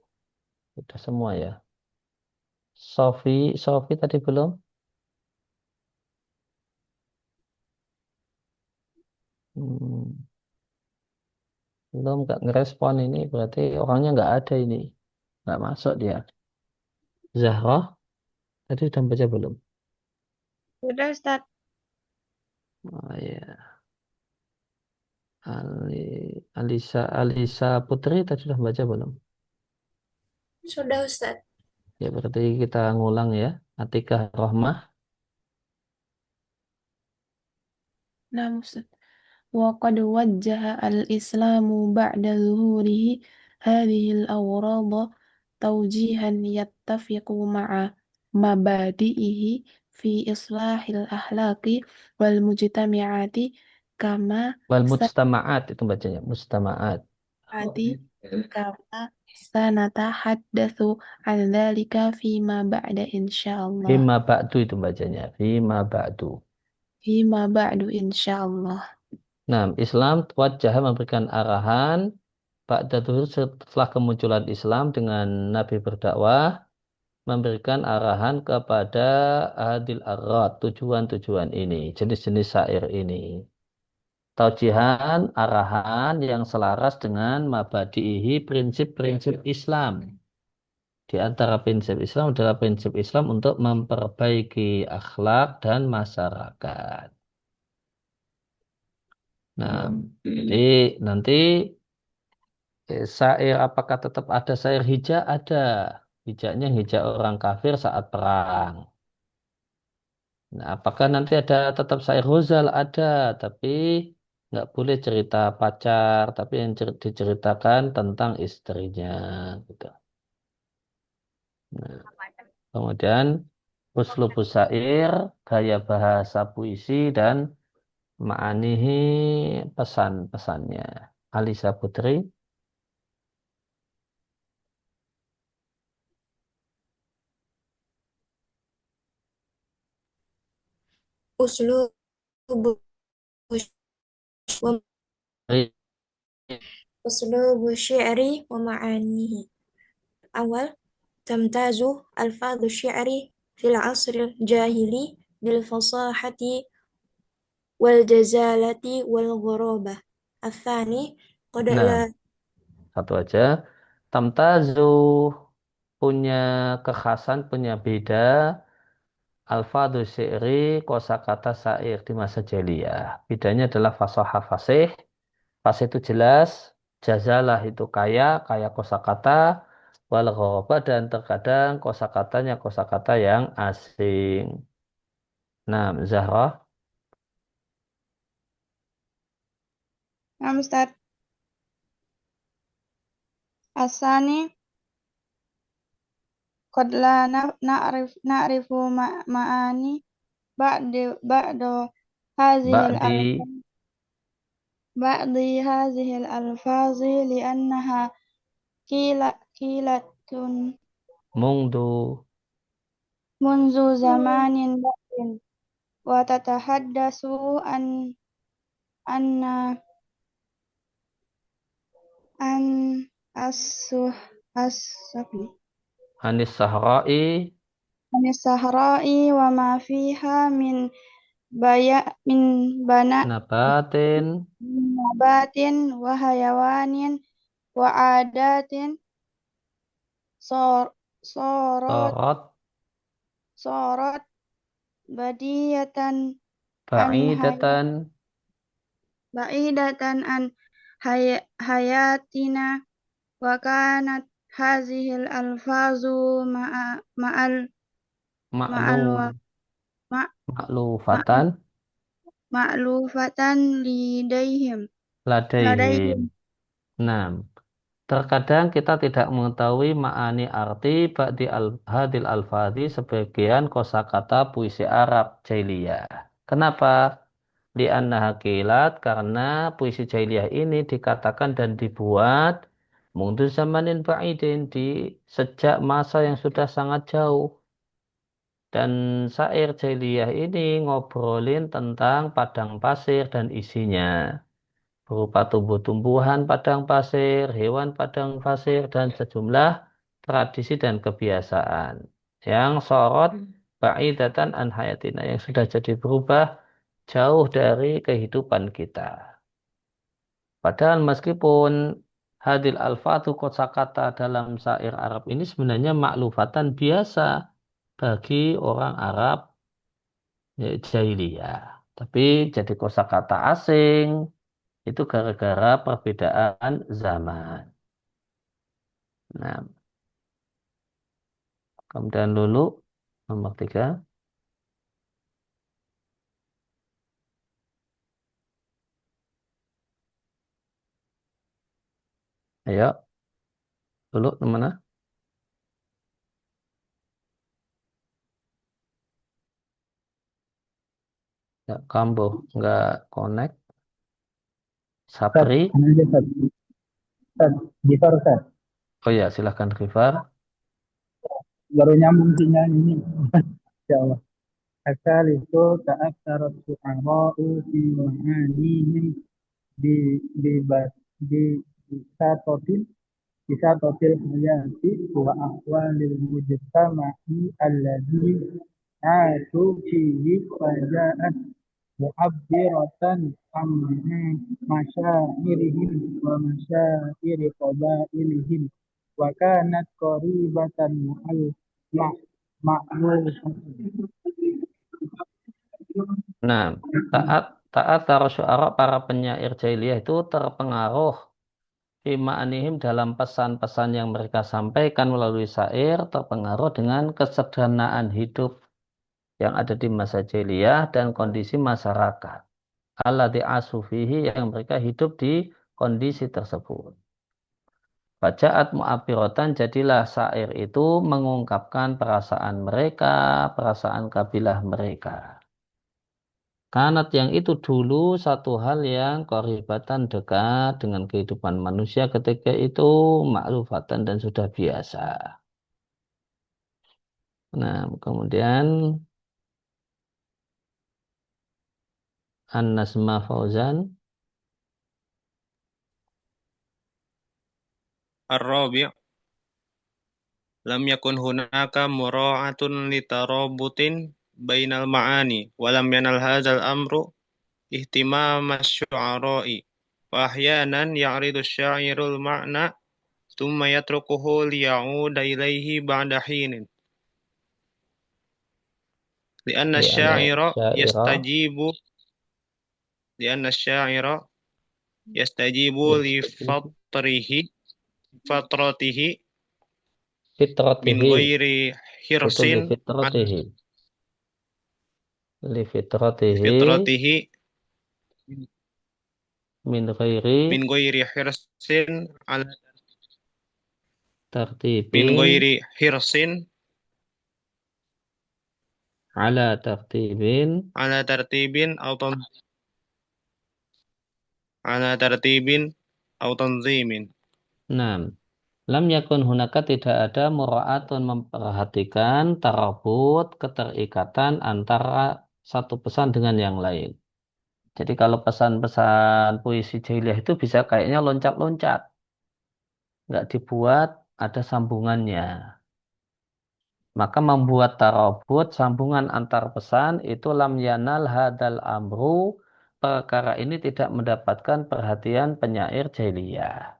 Sudah semua ya. Sofi tadi belum? Hmm, belum nggak ngerespon ini, berarti orangnya nggak ada ini. Nggak masuk dia. Zahra, tadi sudah baca belum? Sudah Ustaz. Oh ya. Alisa Putri tadi sudah baca belum? Sudah Ustaz. Ya berarti kita ngulang ya. Atikah Rohmah. Nah, Ustaz. وقد وجه الإسلام بعد ظهوره هذه الأغراض توجيها يتفق مع مبادئه في إصلاح الأخلاق والمجتمعات كما Wal mustama'at itu bacanya. Mustama'at. سيأتي كما سنتحدث عن ذلك فيما بعد إن شاء الله Fima ba'du itu bacanya. Fima ba'du. فيما بعد إن شاء الله. Nah, Islam wajah memberikan arahan ba'da zuhur setelah kemunculan Islam dengan Nabi berdakwah memberikan arahan kepada adil arad tujuan-tujuan ini, jenis-jenis syair ini. Taujihan, arahan yang selaras dengan mabadihi prinsip-prinsip Islam. Di antara prinsip Islam adalah prinsip Islam untuk memperbaiki akhlak dan masyarakat. Nah, jadi nanti syair apakah tetap ada syair hija? Ada. Hijaknya hijak orang kafir saat perang. Nah, apakah nanti ada tetap syair Ghazal? Ada, tapi nggak boleh cerita pacar, tapi yang diceritakan tentang istrinya. Gitu. Nah, kemudian uslubus syair, gaya bahasa puisi, dan ma'anihi pesan-pesannya. Alisa Putri. Uslub أسلوب الشعر ومعانيه. أول، تمتاز ألفاظ الشعر في العصر الجاهلي بالفصاحة والجزالة والغرابة. الثاني، قد Nah, لا satu aja. Tamtazu punya kekhasan, punya beda. Alfadhu syi'ri, kosakata syair di masa jahiliyah. Bedanya adalah fasohah fasih. Fasih itu jelas. Jazalah itu kaya, kaya kosakata. Wal ghorabah dan terkadang kosakatanya kosakata yang asing. Nah, Zahra. نعم أستاذ. الثاني، قد لا نعرف معاني بعض هذه Ba'di الألفاظ لأنها قيلة mungdu منذ زمان بعيد وتتحدث عن عن الصحراء anis sahra'i وما فيها من nabatin نبات وحيوان وعادات صار صارت sorot صارت بديهة عن ba'idatan بعيدة عن حياتنا، وكانت هذه الألفاظ مع مع ال- مع ma'lu الو- مع مع- ma'lufatan مألوفة لديهم ladaihim. Nah, terkadang kita tidak mengetahui ma'ani arti ba'di hadil alfadhi sebagian kosakata puisi Arab jahiliyah. Kenapa? Li'anna hakilat karena puisi jahiliyah ini dikatakan dan dibuat mundu zamanin ba'idin di sejak masa yang sudah sangat jauh. Dan syair jahiliyah ini ngobrolin tentang padang pasir dan isinya. Berupa tumbuh-tumbuhan padang pasir, hewan padang pasir, dan sejumlah tradisi dan kebiasaan. Yang sorot ba'idatan an hayatina, yang sudah jadi berubah jauh dari kehidupan kita. Padahal meskipun hadil alfatu kosakata dalam syair Arab ini sebenarnya maklufatan biasa bagi orang Arab jahiliyah. Tapi jadi kosakata asing itu gara-gara perbedaan zaman. Nah, kemudian dulu nomor 3. Ayo, dulu mana? Ya, Kambo nggak connect. Ustaz, Sapri. ini aja Ustaz. Ustaz, Gifar Ustaz. Oh ya, silahkan Rifar. Baru nyambung sinyal ini. Ya Allah. Asal itu ta'aksar su'ara'u fi ma'anihim di di di satotil di satotil hayati wa ahwalil mujtama'i alladhi ashu fihi faja'at mu'abbiratan amma masyairihim wa masyairi qabailihim wa kanat qaribatan ma- ma'lufatan. Nah, taat taat para syuara para penyair jahiliyah itu terpengaruh bima anihim dalam pesan-pesan yang mereka sampaikan melalui syair terpengaruh dengan kesederhanaan hidup yang ada di masa jahiliyah dan kondisi masyarakat. Alladzi asufihi yang mereka hidup di kondisi tersebut. Bacaat mu'abbiratan jadilah syair itu mengungkapkan perasaan mereka, perasaan kabilah mereka. Kanat yang itu dulu satu hal yang koribatan dekat dengan kehidupan manusia ketika itu maklufatan dan sudah biasa. Nah, kemudian An-Nasma Fauzan. الرابع لم يكن هناك مراعاة لترابط بين المعاني ولم ينل هذا الأمر اهتمام الشعراء فأحيانا يعرض الشاعر المعنى ثم يتركه ليعود إليه بعد حين لأن لأن الشاعر الشاعر يستجيب يستجيب لفترته من فطرته غير حرص betul على لفطرته فطرته من غير من غير حرص على ترتيب من غير حرص على ترتيب على ترتيب أو تنظيم. Nah, lam yakun hunaka tidak ada mura'atun memperhatikan tarabut keterikatan antara satu pesan dengan yang lain. Jadi kalau pesan-pesan puisi jahiliyah itu bisa kayaknya loncat-loncat, nggak dibuat ada sambungannya. Maka membuat tarabut sambungan antar pesan itu lam yanal hadal amru, perkara ini tidak mendapatkan perhatian penyair jahiliyah.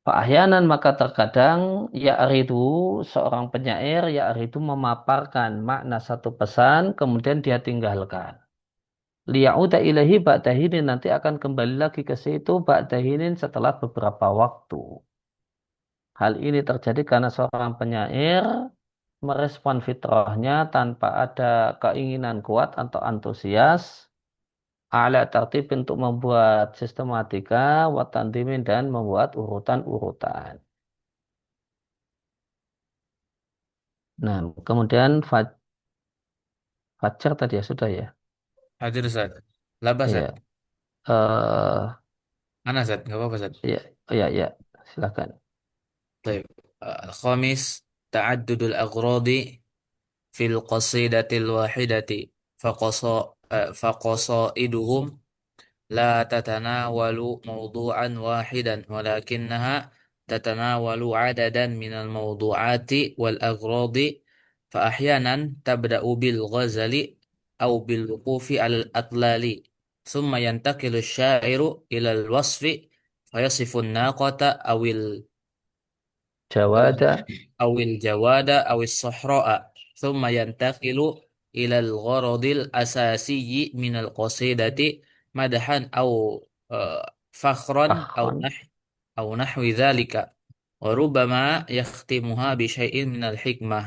Ahyanan maka terkadang ya'ridu seorang penyair ya'ridu memaparkan makna satu pesan kemudian dia tinggalkan. Liya'uda ilahi ba'dahinin nanti akan kembali lagi ke situ ba'dahinin setelah beberapa waktu. Hal ini terjadi karena seorang penyair merespon fitrahnya tanpa ada keinginan kuat atau antusias ala tertib untuk membuat sistematika watandimin dan membuat urutan-urutan. Nah, kemudian Fajar tadi ya sudah ya. Hadir Zat. Laba Iya. Zat. Eh Mana Zat? Gak apa-apa Zat. ya, ya, ya. Silakan. طيب الخامس تعدد الأغراض في القصيدة الواحدة فقصائدهم لا تتناول موضوعا واحدا ولكنها تتناول عددا من الموضوعات والأغراض فأحيانا تبدأ بالغزل أو بالوقوف على الأطلال ثم ينتقل الشاعر إلى الوصف فيصف الناقة Jawada. أو الجواد أو الصحراء ثم ينتقل إلى الغرض الأساسي من القصيدة مدحا أو فخرا Fakhran. أو نحو ذلك وربما يختمها بشيء من الحكمة.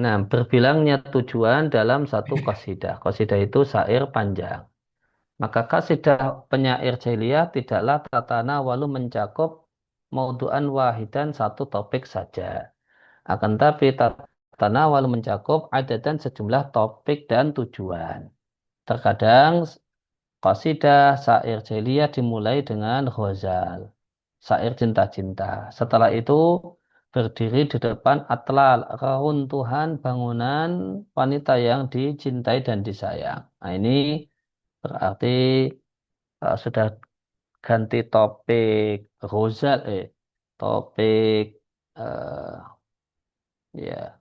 Nah, berbilangnya tujuan dalam satu qasidah. Qasidah itu syair panjang. Maka qasidah penyair jahiliyah tidaklah tatana walu mencakup maudu'an wahidan satu topik saja. Akan tapi tatana walu mencakup ada dan sejumlah topik dan tujuan. Terkadang qasidah syair jahiliyah dimulai dengan ghazal, syair cinta-cinta. Setelah itu berdiri di depan atlal, reruntuhan bangunan wanita yang dicintai dan disayang. Nah, ini berarti sudah ganti topik ghazal, topik eh, ya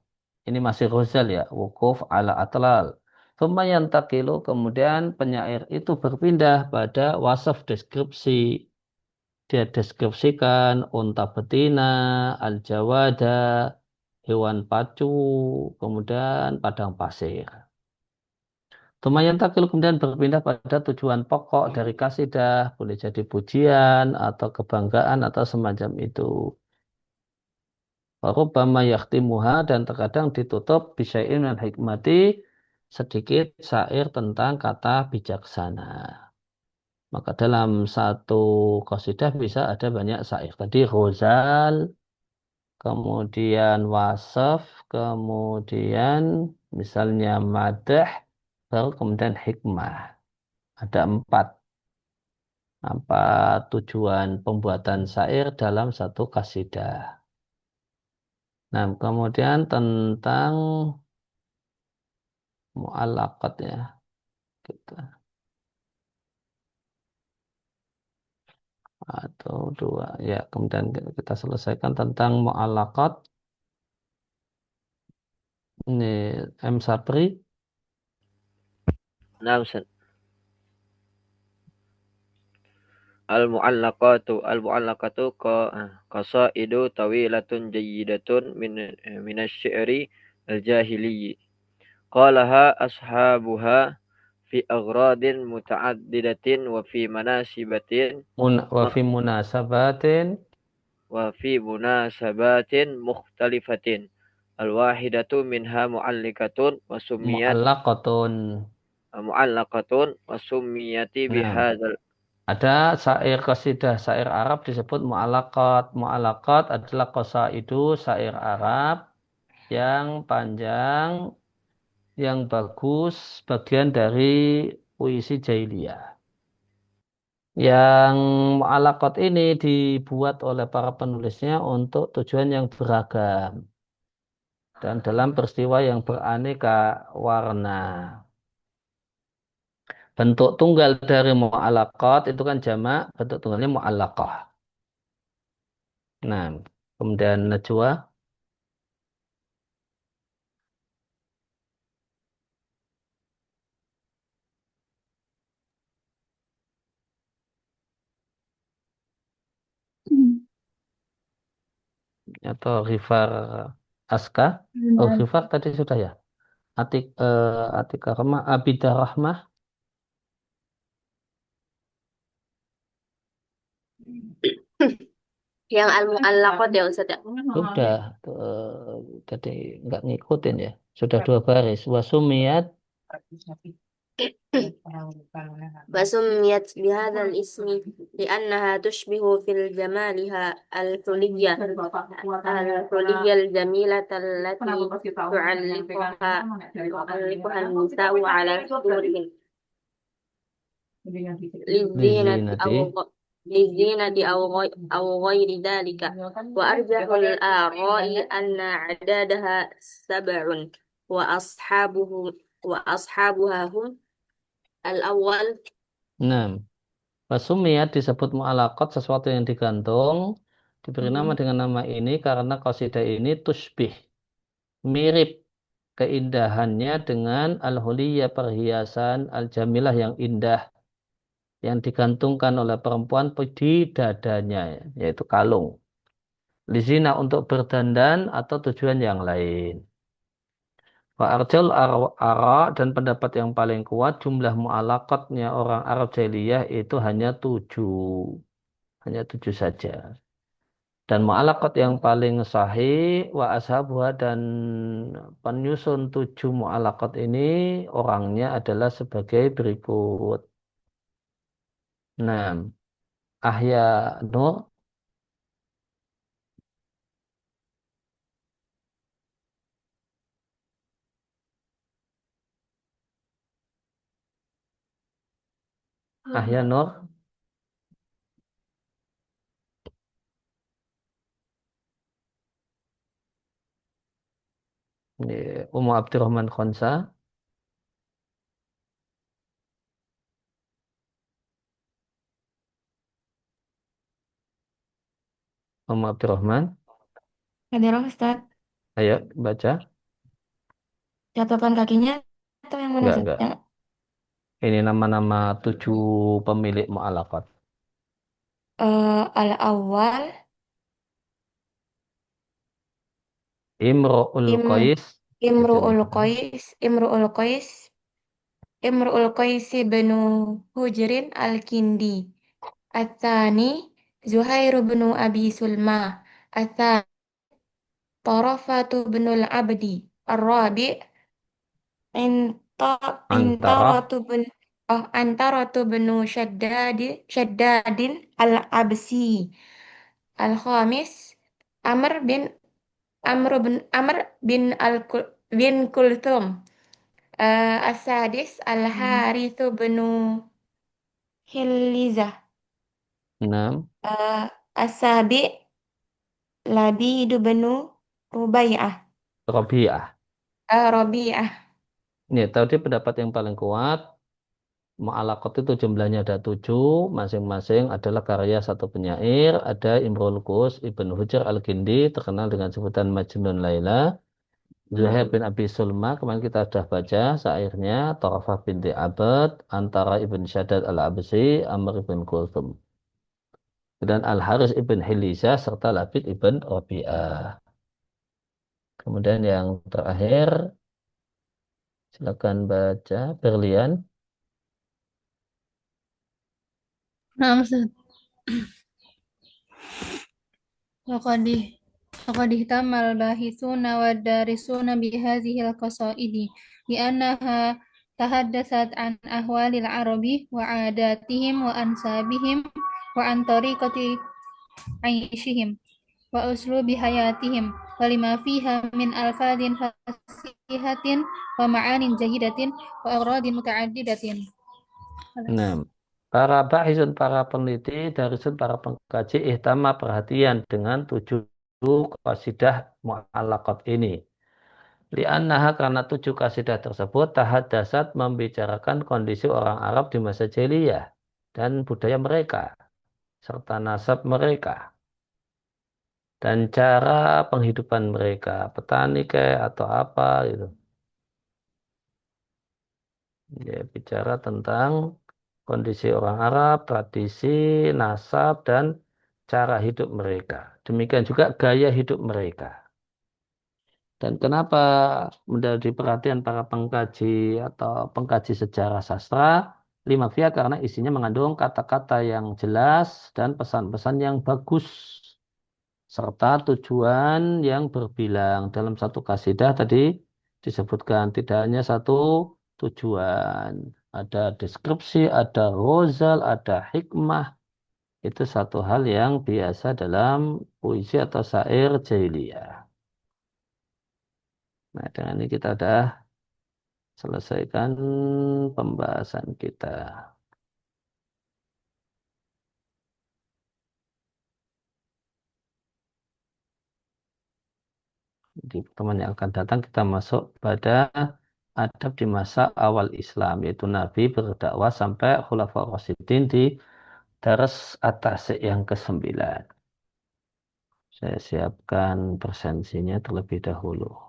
ini masih ghazal ya, wukuf ala atlal. Lumayan takilu, kemudian penyair itu berpindah pada wasaf deskripsi. Dia deskripsikan unta betina, al-jawada, hewan pacu, kemudian padang pasir. Lumayan takilu kemudian berpindah pada tujuan pokok dari kasidah, boleh jadi pujian atau kebanggaan atau semacam itu. Warubbama yakhtimuha dan terkadang ditutup bisyai'in min hikmati sedikit syair tentang kata bijaksana. Maka dalam satu qasidah bisa ada banyak syair. Tadi ghazal, kemudian wasaf, kemudian misalnya madah, baru kemudian hikmah. Ada empat tujuan pembuatan syair dalam satu qasidah. Nah, kemudian tentang mu'allaqat ya. Gitu. atau dua. Ya, kemudian kita selesaikan tentang mu'allaqat. Ini M. Sapri. Nah, Ustaz. Al-mu'allaqatu qasaidu tawilatun jayyidatun minasy-syi'ri al-jahiliyyi. Qalaha ashabuha fi aghradin muta'addidatin wa fi manasibatin Wa fi munasabatin. wa fi munasabatin mukhtalifatin. Al-wahidatu minha mu'alliqatun wa summiyat Mu'allaqatun mu'allaqatun Nah, bihadzal. ada syair qasidah, syair Arab disebut mu'allaqat. Mu'allaqat adalah qasaidu syair Arab yang panjang, yang bagus, bagian dari puisi jahiliyah. Yang mu'allaqat ini dibuat oleh para penulisnya untuk tujuan yang beragam dan dalam peristiwa yang beraneka warna. Bentuk tunggal dari mu'allaqat itu kan jamak, bentuk tunggalnya mu'allaqah. Nah, kemudian najwa. Atau Ghifar Aska. Oh, Ghifar tadi sudah ya. Atika Rahmah, Abidah Rahmah. Yang al-mu'allaqat ya Ustaz ya. Sudah. Tadi nggak ngikutin ya. Sudah 2 baris. Wasumiyat. وسميت بهذا الاسم لأنها تشبه في جمالها الحلية الجميلة التي تعلقها النساء على صدورهن للزينة أو غير ذلك. وأرجح الآراء أن عددها 7 وأصحابها هم al-awwal. Nah, wasumiyat disebut mu'allaqat, sesuatu yang digantung, diberi nama dengan nama ini karena qasidah ini tushbih, mirip keindahannya dengan al-huliyah, perhiasan al-jamilah yang indah yang digantungkan oleh perempuan di dadanya, yaitu kalung. Lizina untuk berdandan atau tujuan yang lain. Wa arjal ara dan pendapat yang paling kuat jumlah mu'allaqatnya orang Arab jahiliyah itu hanya 7. Hanya 7 saja. Dan mu'allaqat yang paling sahih wa ashabuha dan penyusun 7 mu'allaqat ini orangnya adalah sebagai berikut. 6. Ahya Nur. Ahya Nur. Ummu Abdurrahman Khonsa. Ummu Abdurrahman. Hadirah Ustaz. Ayo baca. Catatan kakinya atau yang mana Ustaz? Enggak. Yang Ini nama-nama 7 pemilik mu'allaqat. al-awwal Imru'ul Qais. Imru'ul Qais Imru'ul Qais bin Hujrin al-Kindi. At-Tsani Zuhair bin Abi Sulma. At-Tsani Tarafatu bin al-Abdi. Ar-Rabi' Antaratu bin Shaddadin al-Absi. Al-Khamis Amr bin Kulthum. As-Sadis Al-Harithu bin Hilizah. 6. As-Sabi Labidu bin Rubai'ah. Rabi'ah. Rabi'ah. Ini tadi pendapat yang paling kuat Mu'allaqat itu jumlahnya ada 7, masing-masing adalah karya satu penyair. Ada Imrul Qus Ibn Hujr Al-Kindi, terkenal dengan sebutan Majnun Laila. Zuhair bin Abi Sulma, kemarin kita sudah baca syairnya. Tarafah binti Abad, Antara Ibn Shaddad Al-Absi, Amr ibn Kulthum. Dan Al-Haris ibn Hilizah, serta Labid ibn Rabi'ah. Kemudian yang terakhir, silakan baca Berlian. Nah, Ustaz. وقد اهتم الباحثون والدارسون بهذه القصائد لأنها تحدثت عن أحوال العرب وعاداتهم وأنسابهم وعن طريقة عيشهم وأسلوب حياتهم ولما فيها من ألفاظ فصيحة ومعان جيدة وأغراض متعددة. Nah, para bahisun, para peneliti, darisun, para pengkaji, ihtama perhatian dengan 7 qasidah mu'allaqat ini. Li'annaha, karena 7 qasidah tersebut tahaddatsat membicarakan kondisi orang Arab di masa jahiliyah dan budaya mereka serta nasab mereka dan cara penghidupan mereka, petani kayak atau apa gitu. Ya, bicara tentang kondisi orang Arab, tradisi, nasab, dan cara hidup mereka. Demikian juga gaya hidup mereka. Dan kenapa menjadi perhatian para pengkaji atau pengkaji sejarah sastra? Lima via, karena isinya mengandung kata-kata yang jelas dan pesan-pesan yang bagus. Serta tujuan yang berbilang. Dalam satu kasidah tadi disebutkan tidak hanya satu tujuan. Ada deskripsi, ada ghazal, ada hikmah. Itu satu hal yang biasa dalam puisi atau syair jahiliyah. Nah, dengan ini kita sudah selesaikan pembahasan kita. Di pertemuan yang akan datang kita masuk pada adab di masa awal Islam, yaitu Nabi berdakwah sampai Khulafaur Rasyidin di Dars At-Tasik yang ke-9. Saya siapkan presensinya terlebih dahulu.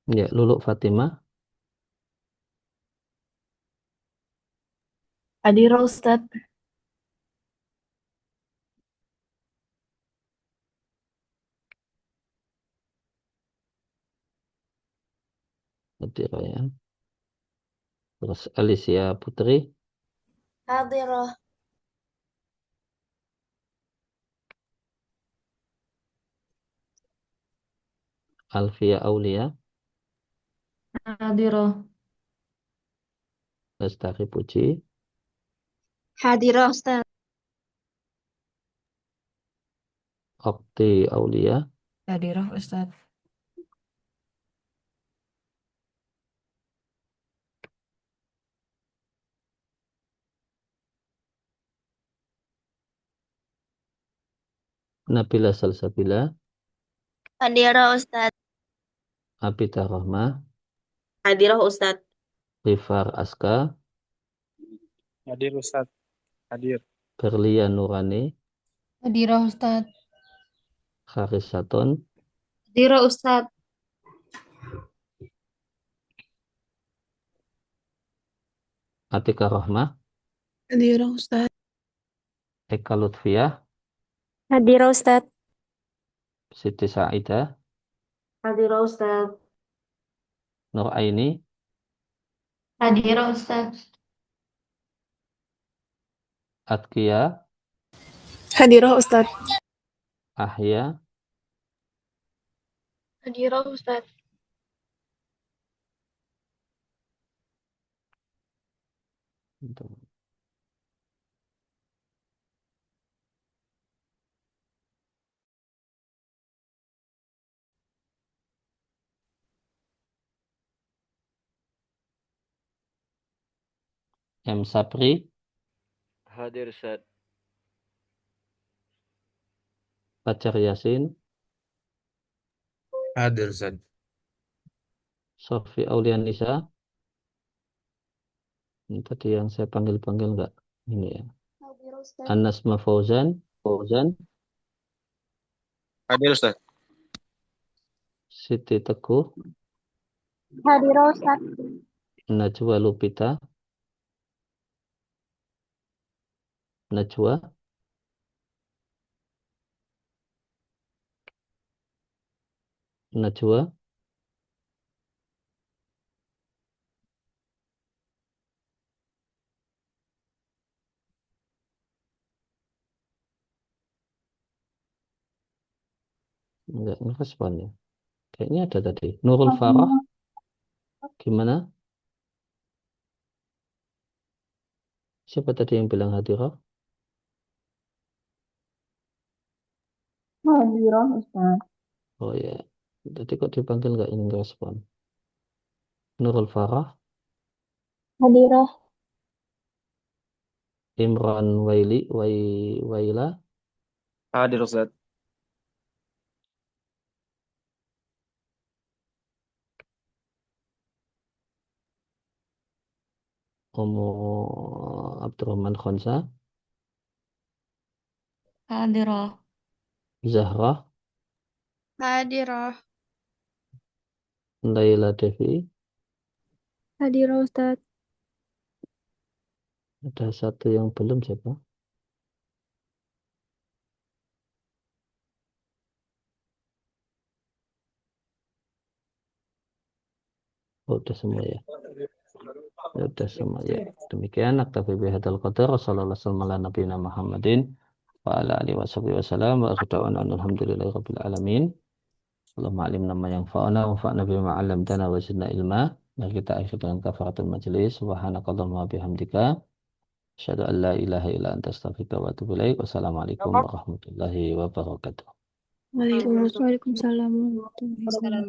Ya, Lulu Fatimah. Hadir Ustaz. Hadir ya. Terus Alicia Putri. Hadirah. Alfia Aulia. Hadirah. Lestari Puji. Hadirah Ustaz. Okti Aulia. Hadirah Ustaz. Nabila Salsabila. Hadirah Ustaz. Abida Rahma. Hadirah Ustaz. Rifar Aska. Hadir Ustaz. Hadir. Berlian Nurani. Hadirah Ustaz. Haris Saton. Hadirah Ustaz. Atika Rahma. Hadirah Ustaz. Eka Lutfiah. Hadirah Ustaz. Siti Saida. Hadirah Ustaz. Nur Aini. Hadirah Ustaz. Atkia. Hadirah Ustaz. Ahya. Hadirah Ustaz. Gitu. M. Sapri, Hadir Ustaz. Fajar Yasin, Hadir Ustaz. Sofi Aulianisa. Ini tadi yang saya panggil-panggil enggak? Ini ya. Anasma Fauzan, Hadir Ustaz. Siti Teguh, Hadir Ustaz. Najwa Lupita, Najwa, enggak ngerespon ya. Kayaknya ada tadi. Nurul Farah, gimana? Siapa tadi yang bilang hadirah? Hadirah Ustaz. Oh ya, tadi kok dipanggil nggak ingin respon? Nurul Farah, Hadirah. Imran Waila, Hadir Ustaz. Omo Abdurrahman Khonsa, Hadirah. Zahra, Hadirah. Laila Devi, Hadirah Ustaz. ada satu yang belum siapa? Oh, udah semua ya. Ya, udah semua ya. Demikian naktafi bihadzal qadar. Sallallahu alaihi wasallam ala nabiyina Muhammadin wa ala alihi wasallam wa akhiru da'wana alhamdulillahi rabbil alamin. Allahumma alimna ma yanfa'una wa fa'na bima 'allamtana wa zidna ilma. Mari kita akhiri dengan kafaratul majlis. Subhanakallahumma wa bihamdika asyhadu an la ilaha illa anta astaghfiruka wa atubu ilaik. Wassalamualaikum warahmatullahi wabarakatuh. Waalaikumsalam warahmatullahi wabarakatuh.